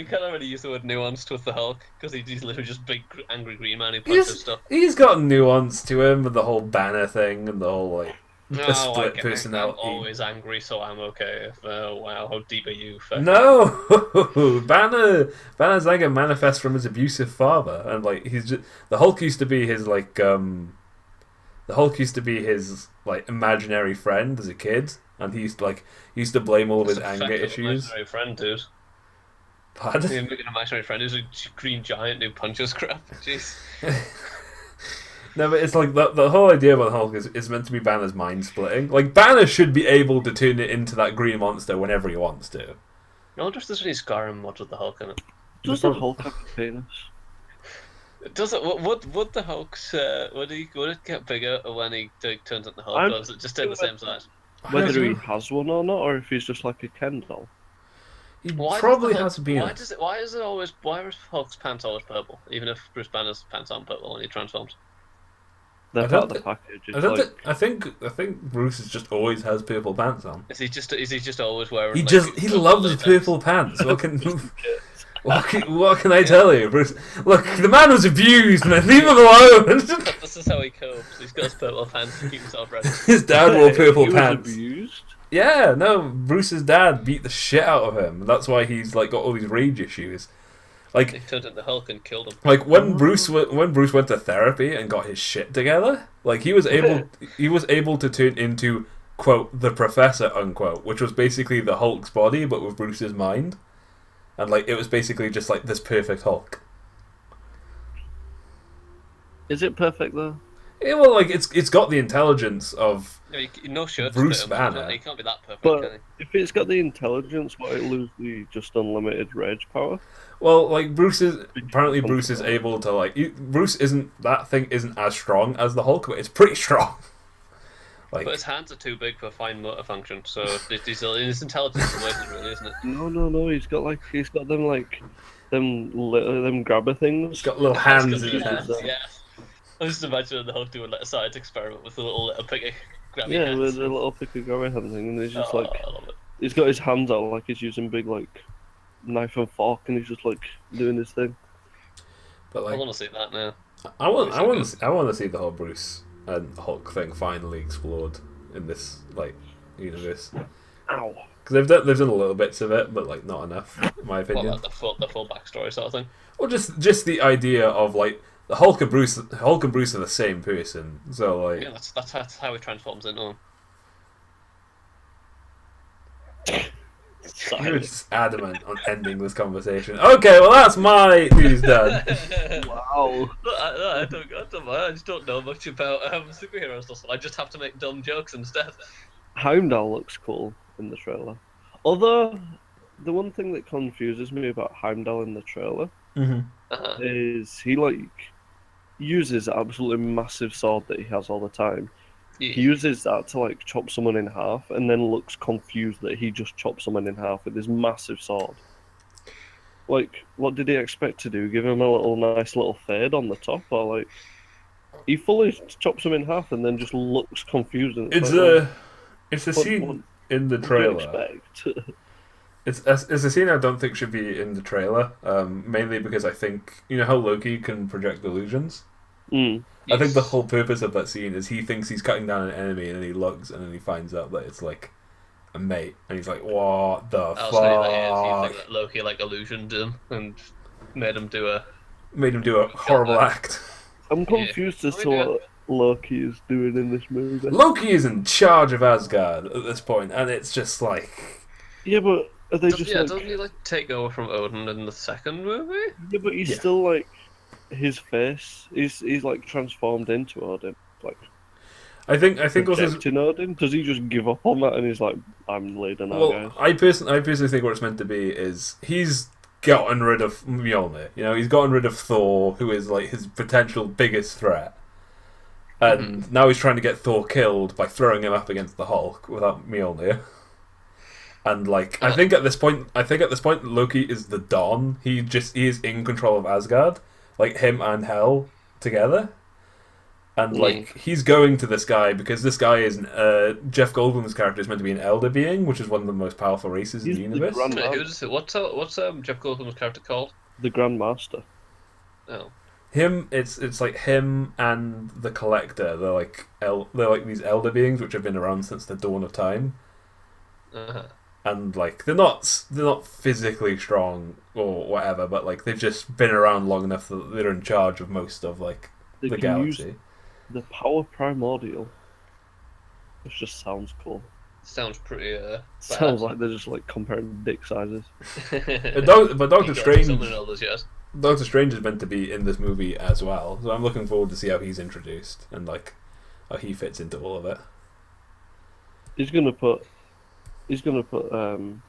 can't really use the word nuanced with the Hulk because he's literally just big angry green man who punches stuff. He's got nuance to him with the whole banner thing and the whole like split personality. I'm always angry, so I'm okay. Wow, how deep are you? No, Banner's anger manifests from his abusive father, and like he's just the Hulk used to be his like the Hulk used to be his like imaginary friend as a kid, and he used to blame all of his anger issues. Imaginary friend, dude. Pardon? An imaginary friend who's a green giant who punches crap. Jeez. No, but it's like the whole idea about Hulk is meant to be Banner's mind splitting. Like Banner should be able to turn it into that green monster whenever he wants to. I wonder if there's any Skyrim mods with the Hulk in it. Does the Hulk have a penis? Does it? Would the Hulk's would it get bigger when he turns into Hulk, or does it just stay the same size? Whether he has one or not, or if he's just like a Ken doll. He probably has a penis. Why are Hulk's pants always purple, even if Bruce Banner's pants aren't purple when he transforms? They're part of the package. I think Bruce just always has purple pants on. Is he just always wearing? He loves purple pants. What can I tell you, Bruce? Look, the man was abused, man. Leave him alone. This is how he copes. He's got his purple pants to keep himself ready. His dad wore purple pants. Abused? Yeah, no. Bruce's dad beat the shit out of him. That's why he's like got all these rage issues. Like he turned into Hulk and killed him. Like when Bruce went to therapy and got his shit together, like he was able to turn into quote the Professor unquote, which was basically the Hulk's body but with Bruce's mind, and like it was basically just like this perfect Hulk. Is it perfect though? Yeah, well, like it's got the intelligence of no shirt Bruce Banner. He can't be that perfect. But if it's got the intelligence, why it lose the just unlimited rage power? Well, like Bruce is able to like Bruce isn't as strong as the Hulk, but it's pretty strong. Like, but his hands are too big for fine motor function, so his intelligence is wasted, really, isn't it? No. He's got them grabber things. He's got little hands in his hands. Yeah. I was just imagining the Hulk doing like a science experiment with a little picky grabby hands. Yeah, with a little picky grabby hand thing, and he's just he's got his hands out like he's using big like knife and fork, and he's just like doing his thing. But like, I want to see that now. I want to see the whole Bruce and Hulk thing finally explored in this like universe. Ow. Because they've done a little bits of it, but like not enough, in my opinion. Like the full backstory sort of thing. Well, just the idea of like the Hulk and Bruce are the same person, so like yeah, that's how he transforms into him. You're just adamant on ending this conversation. Okay, well that's my news done. Wow. I just don't know much about superhero stuff. So I just have to make dumb jokes instead. Heimdall looks cool in the trailer. Although the one thing that confuses me about Heimdall in the trailer is uses the absolutely massive sword that he has all the time. Yeah. He uses that to like chop someone in half, and then looks confused that he just chopped someone in half with his massive sword. Like, what did he expect to do? Give him a nice little fade on the top, or like he fully chops him in half and then just looks confused. And It's like, well, a what, scene in the what do you trailer. expect? It's a scene I don't think should be in the trailer. Mainly because I think you know how Loki can project illusions. I think the Yes. whole purpose of that scene is he thinks he's cutting down an enemy, and then he looks, and then he finds out that it's like a mate, and he's like, "What the I was thinking that you fuck?" think that Loki like illusioned him and made him do a Made him do a horrible act. I'm confused as to what Loki is doing in this movie. Loki is in charge of Asgard at this point, and it's just like, Yeah, but are they just like? Doesn't he like take over from Odin in the second movie? Yeah, but he's Yeah. still like his face. He's like transformed into Odin. Like I think also. projecting Odin. Does he just give up on that and he's like, I'm leading now, Well, guys? I personally think what it's meant to be is he's gotten rid of Mjolnir. You know, he's gotten rid of Thor, who is like his potential biggest threat, and now he's trying to get Thor killed by throwing him up against the Hulk without Mjolnir. And like, I think at this point, Loki is the Don. He is in control of Asgard, like him and Hel together. And like he's going to this guy because this guy is Jeff Goldblum's character is meant to be an elder being, which is one of the most powerful races in the universe. What's Jeff Goldblum's character called? The Grandmaster. Oh, It's like him and the Collector. They're like these elder beings which have been around since the dawn of time. And like they're not physically strong or whatever, but like they've just been around long enough that they're in charge of most of like They the can galaxy. use the power primordial. Which just sounds cool. sounds pretty. Sounds like they're just like comparing dick sizes. But Doctor Strange, Something others, yes. Doctor Strange is meant to be in this movie as well, so I'm looking forward to see how he's introduced and like how he fits into all of it. He's gonna put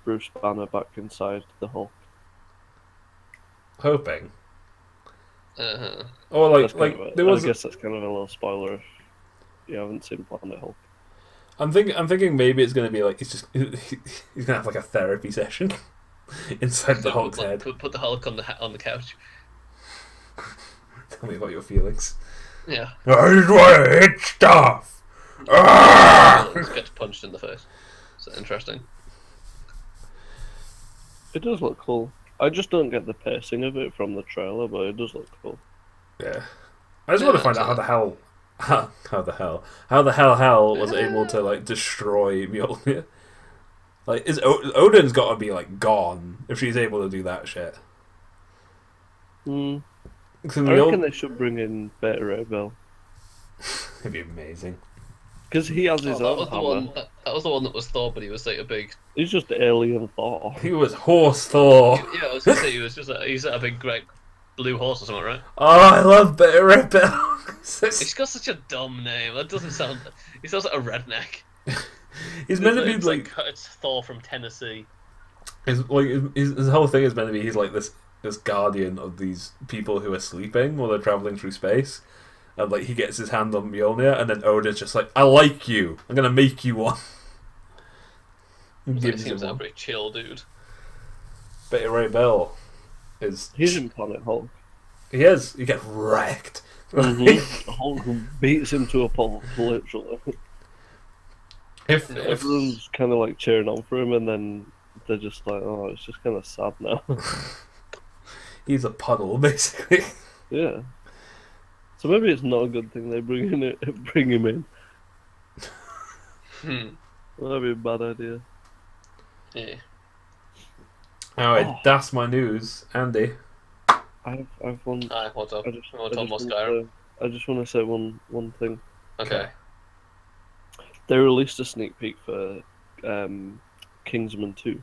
Bruce Banner back inside the Hulk. Hoping. Uh-huh. Or like there was. I guess that's kind of a little spoiler if you haven't seen Planet Hulk. I'm thinking maybe it's gonna be like he's gonna have like a therapy session inside the Hulk's head. Put the Hulk on the couch. Tell me about your feelings. Yeah. I just want to hit stuff. Gets punched in the face. So interesting. It does look cool. I just don't get the pacing of it from the trailer, but it does look cool. Yeah. I just want to find out how the hell Hel was able to like destroy Mjolnir. Like, Odin's got to be like gone if she's able to do that shit. I reckon they should bring in Beta Ray Bill. It'd be amazing. Because he has his own hammer. That was the one that was Thor, but he was like a big. He's just alien Thor. He was horse Thor. Yeah, I was gonna say he's a big great blue horse or something, right? Oh, I love Beta Ray Bill. He's got such a dumb name. That doesn't sound. He sounds like a redneck. He's meant to be like it's Thor from Tennessee. his whole thing is meant to be he's like this guardian of these people who are sleeping while they're traveling through space. And like he gets his hand on Mjolnir, and then Odin's just like, "I like you. I'm gonna make you one." He seems like a pretty chill dude. Beta Ray Bill is. He's in Planet Hulk. He is. He gets wrecked. Hulk beats him to a pulp, literally. If Everyone's kind of like cheering on for him, and then they're just like, "Oh, it's just kind of sad now." he's a puddle, basically. Yeah. So maybe it's not a good thing they bring him in. That'd be a bad idea. Yeah. Alright, that's my news, Andy. I've one. What's up? I just want to talk about Skyrim. I just want to say one thing. Okay. They released a sneak peek for Kingsman 2.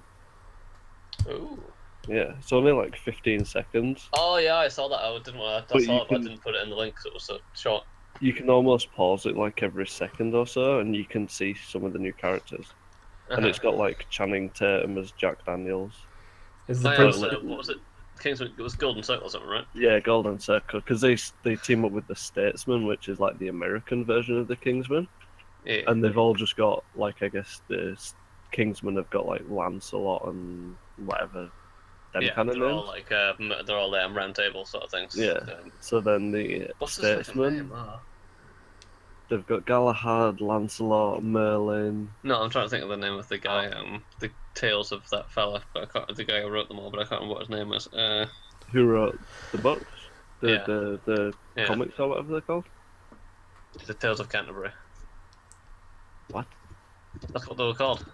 Ooh. Yeah, it's only like 15 seconds. Oh yeah, I saw that. I didn't want to. I didn't put it in the link because it was so short. You can almost pause it like every second or so, and you can see some of the new characters. And it's got like Channing Tatum as Jack Daniels. Is the What was it? Kingsman. It was Golden Circle or something, right? Yeah, Golden Circle, because they team up with the Statesman, which is like the American version of the Kingsman, Yeah. and they've all just got like I guess the Kingsmen have got like Lancelot and whatever. Them kind of they're names. all like they're all round table sort of things. Yeah. So then the What's his fucking Statesman, name? they've got Galahad, Lancelot, Merlin. No, I'm trying to think of the name of the guy. The tales of that fella, but I can't. The guy who wrote them all, but I can't remember what his name is. Who wrote the books? Yeah. The Yeah. comics or whatever they're called. The Tales of Canterbury. What? That's what they were called.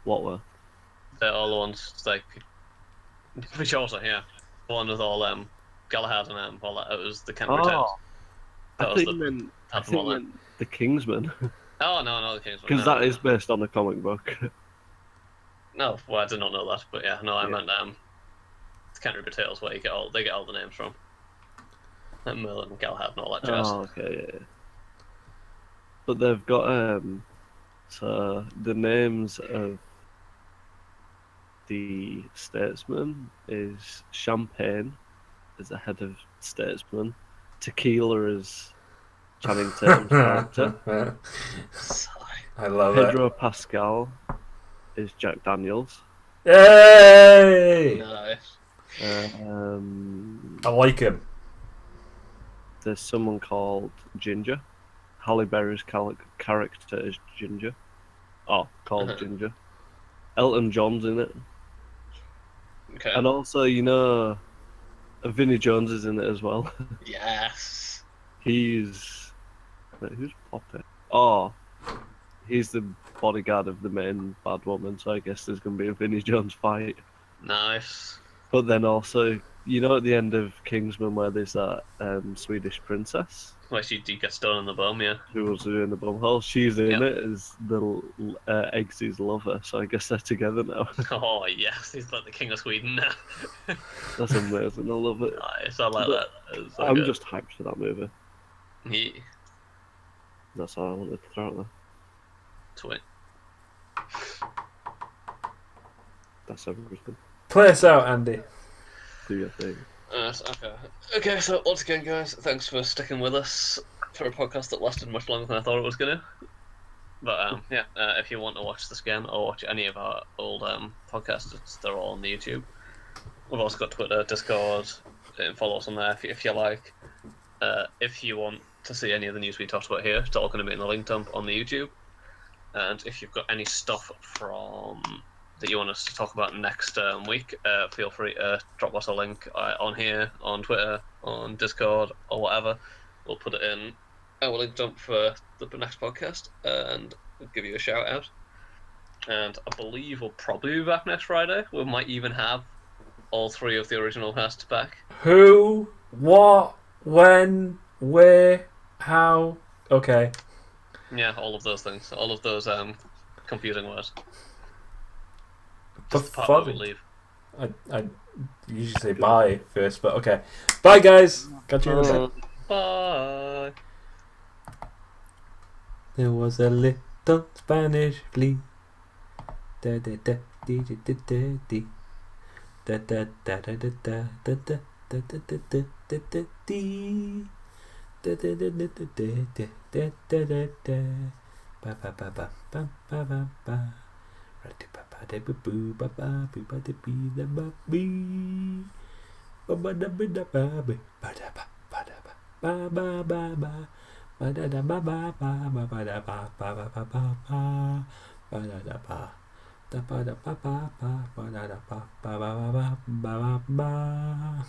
What were? They're all the ones like which also, yeah. The one with all Galahad and all that. It was the Canterbury Tales. That I was think you meant the Kingsman, Oh no, the Kingsman. because that is based on a comic book. No, well, I did not know that, but yeah, no, I Yeah. meant the Canterbury Tales where they get all the names from. And Merlin and Galahad and all that jazz. Oh, okay, yeah. But they've got so the names of the Statesman is Champagne is the head of Statesman, Tequila is Channing Tatum's character, I love Pedro Pascal is Jack Daniels. it. Yay! Nice. I like him. There's someone called Ginger. Halle Berry's character is Ginger. Oh, called Ginger. Elton John's in it. Okay. And also, Vinnie Jones is in it as well. Yes. Who's Poppy? Oh, he's the bodyguard of the main bad woman, so I guess there's going to be a Vinnie Jones fight. Nice. But then also, at the end of Kingsman where there's that Swedish princess Well, she gets stoned in the bum, yeah. who was doing the bumhole, she's in Yep. it as the Eggsy's lover, so I guess they're together now. Oh yes, he's like the king of Sweden now. That's amazing, I love it. Nice, I like that. It's so I'm good. just hyped for that movie. Yeah. That's all I wanted to throw out there. Sweet. That's everything. Play us out, Andy. Do your thing. Okay. Okay, so once again, guys, thanks for sticking with us for a podcast that lasted much longer than I thought it was gonna. But if you want to watch this again or watch any of our old podcasts, they're all on the YouTube. We've also got Twitter, Discord, and follow us on there if you like. If you want to see any of the news we talked about here, it's all going to be in the link dump on the YouTube. And if you've got any stuff that you want us to talk about next week, feel free to drop us a link on here, on Twitter, on Discord, or whatever. We'll put it in our link dump for the next podcast, and we'll give you a shout out. And I believe we'll probably be back next Friday. We might even have all three of the original casts back. Who, what, when, where, how. Okay. Yeah, all of those things. All of those confusing words. For Just the part where we fun. leave. I usually say bye first, but okay. Bye, guys. Catch you in a bit. Bye. There was a little Spanish flea. Da da da dee dee dee dee dee. Da da da da da da da da da da da da da da dee. Da da da da da da da da da da. Ba ba ba ba ba ba ba ba. Ba ba da ba boo ba ba boo ba da bee da ba bee. Ba ba da ba da ba ba da ba ba da ba ba ba ba ba. Ba da da ba ba ba ba ba da ba ba ba ba ba ba ba da da ba da ba da ba ba ba ba da da ba ba ba ba ba ba ba.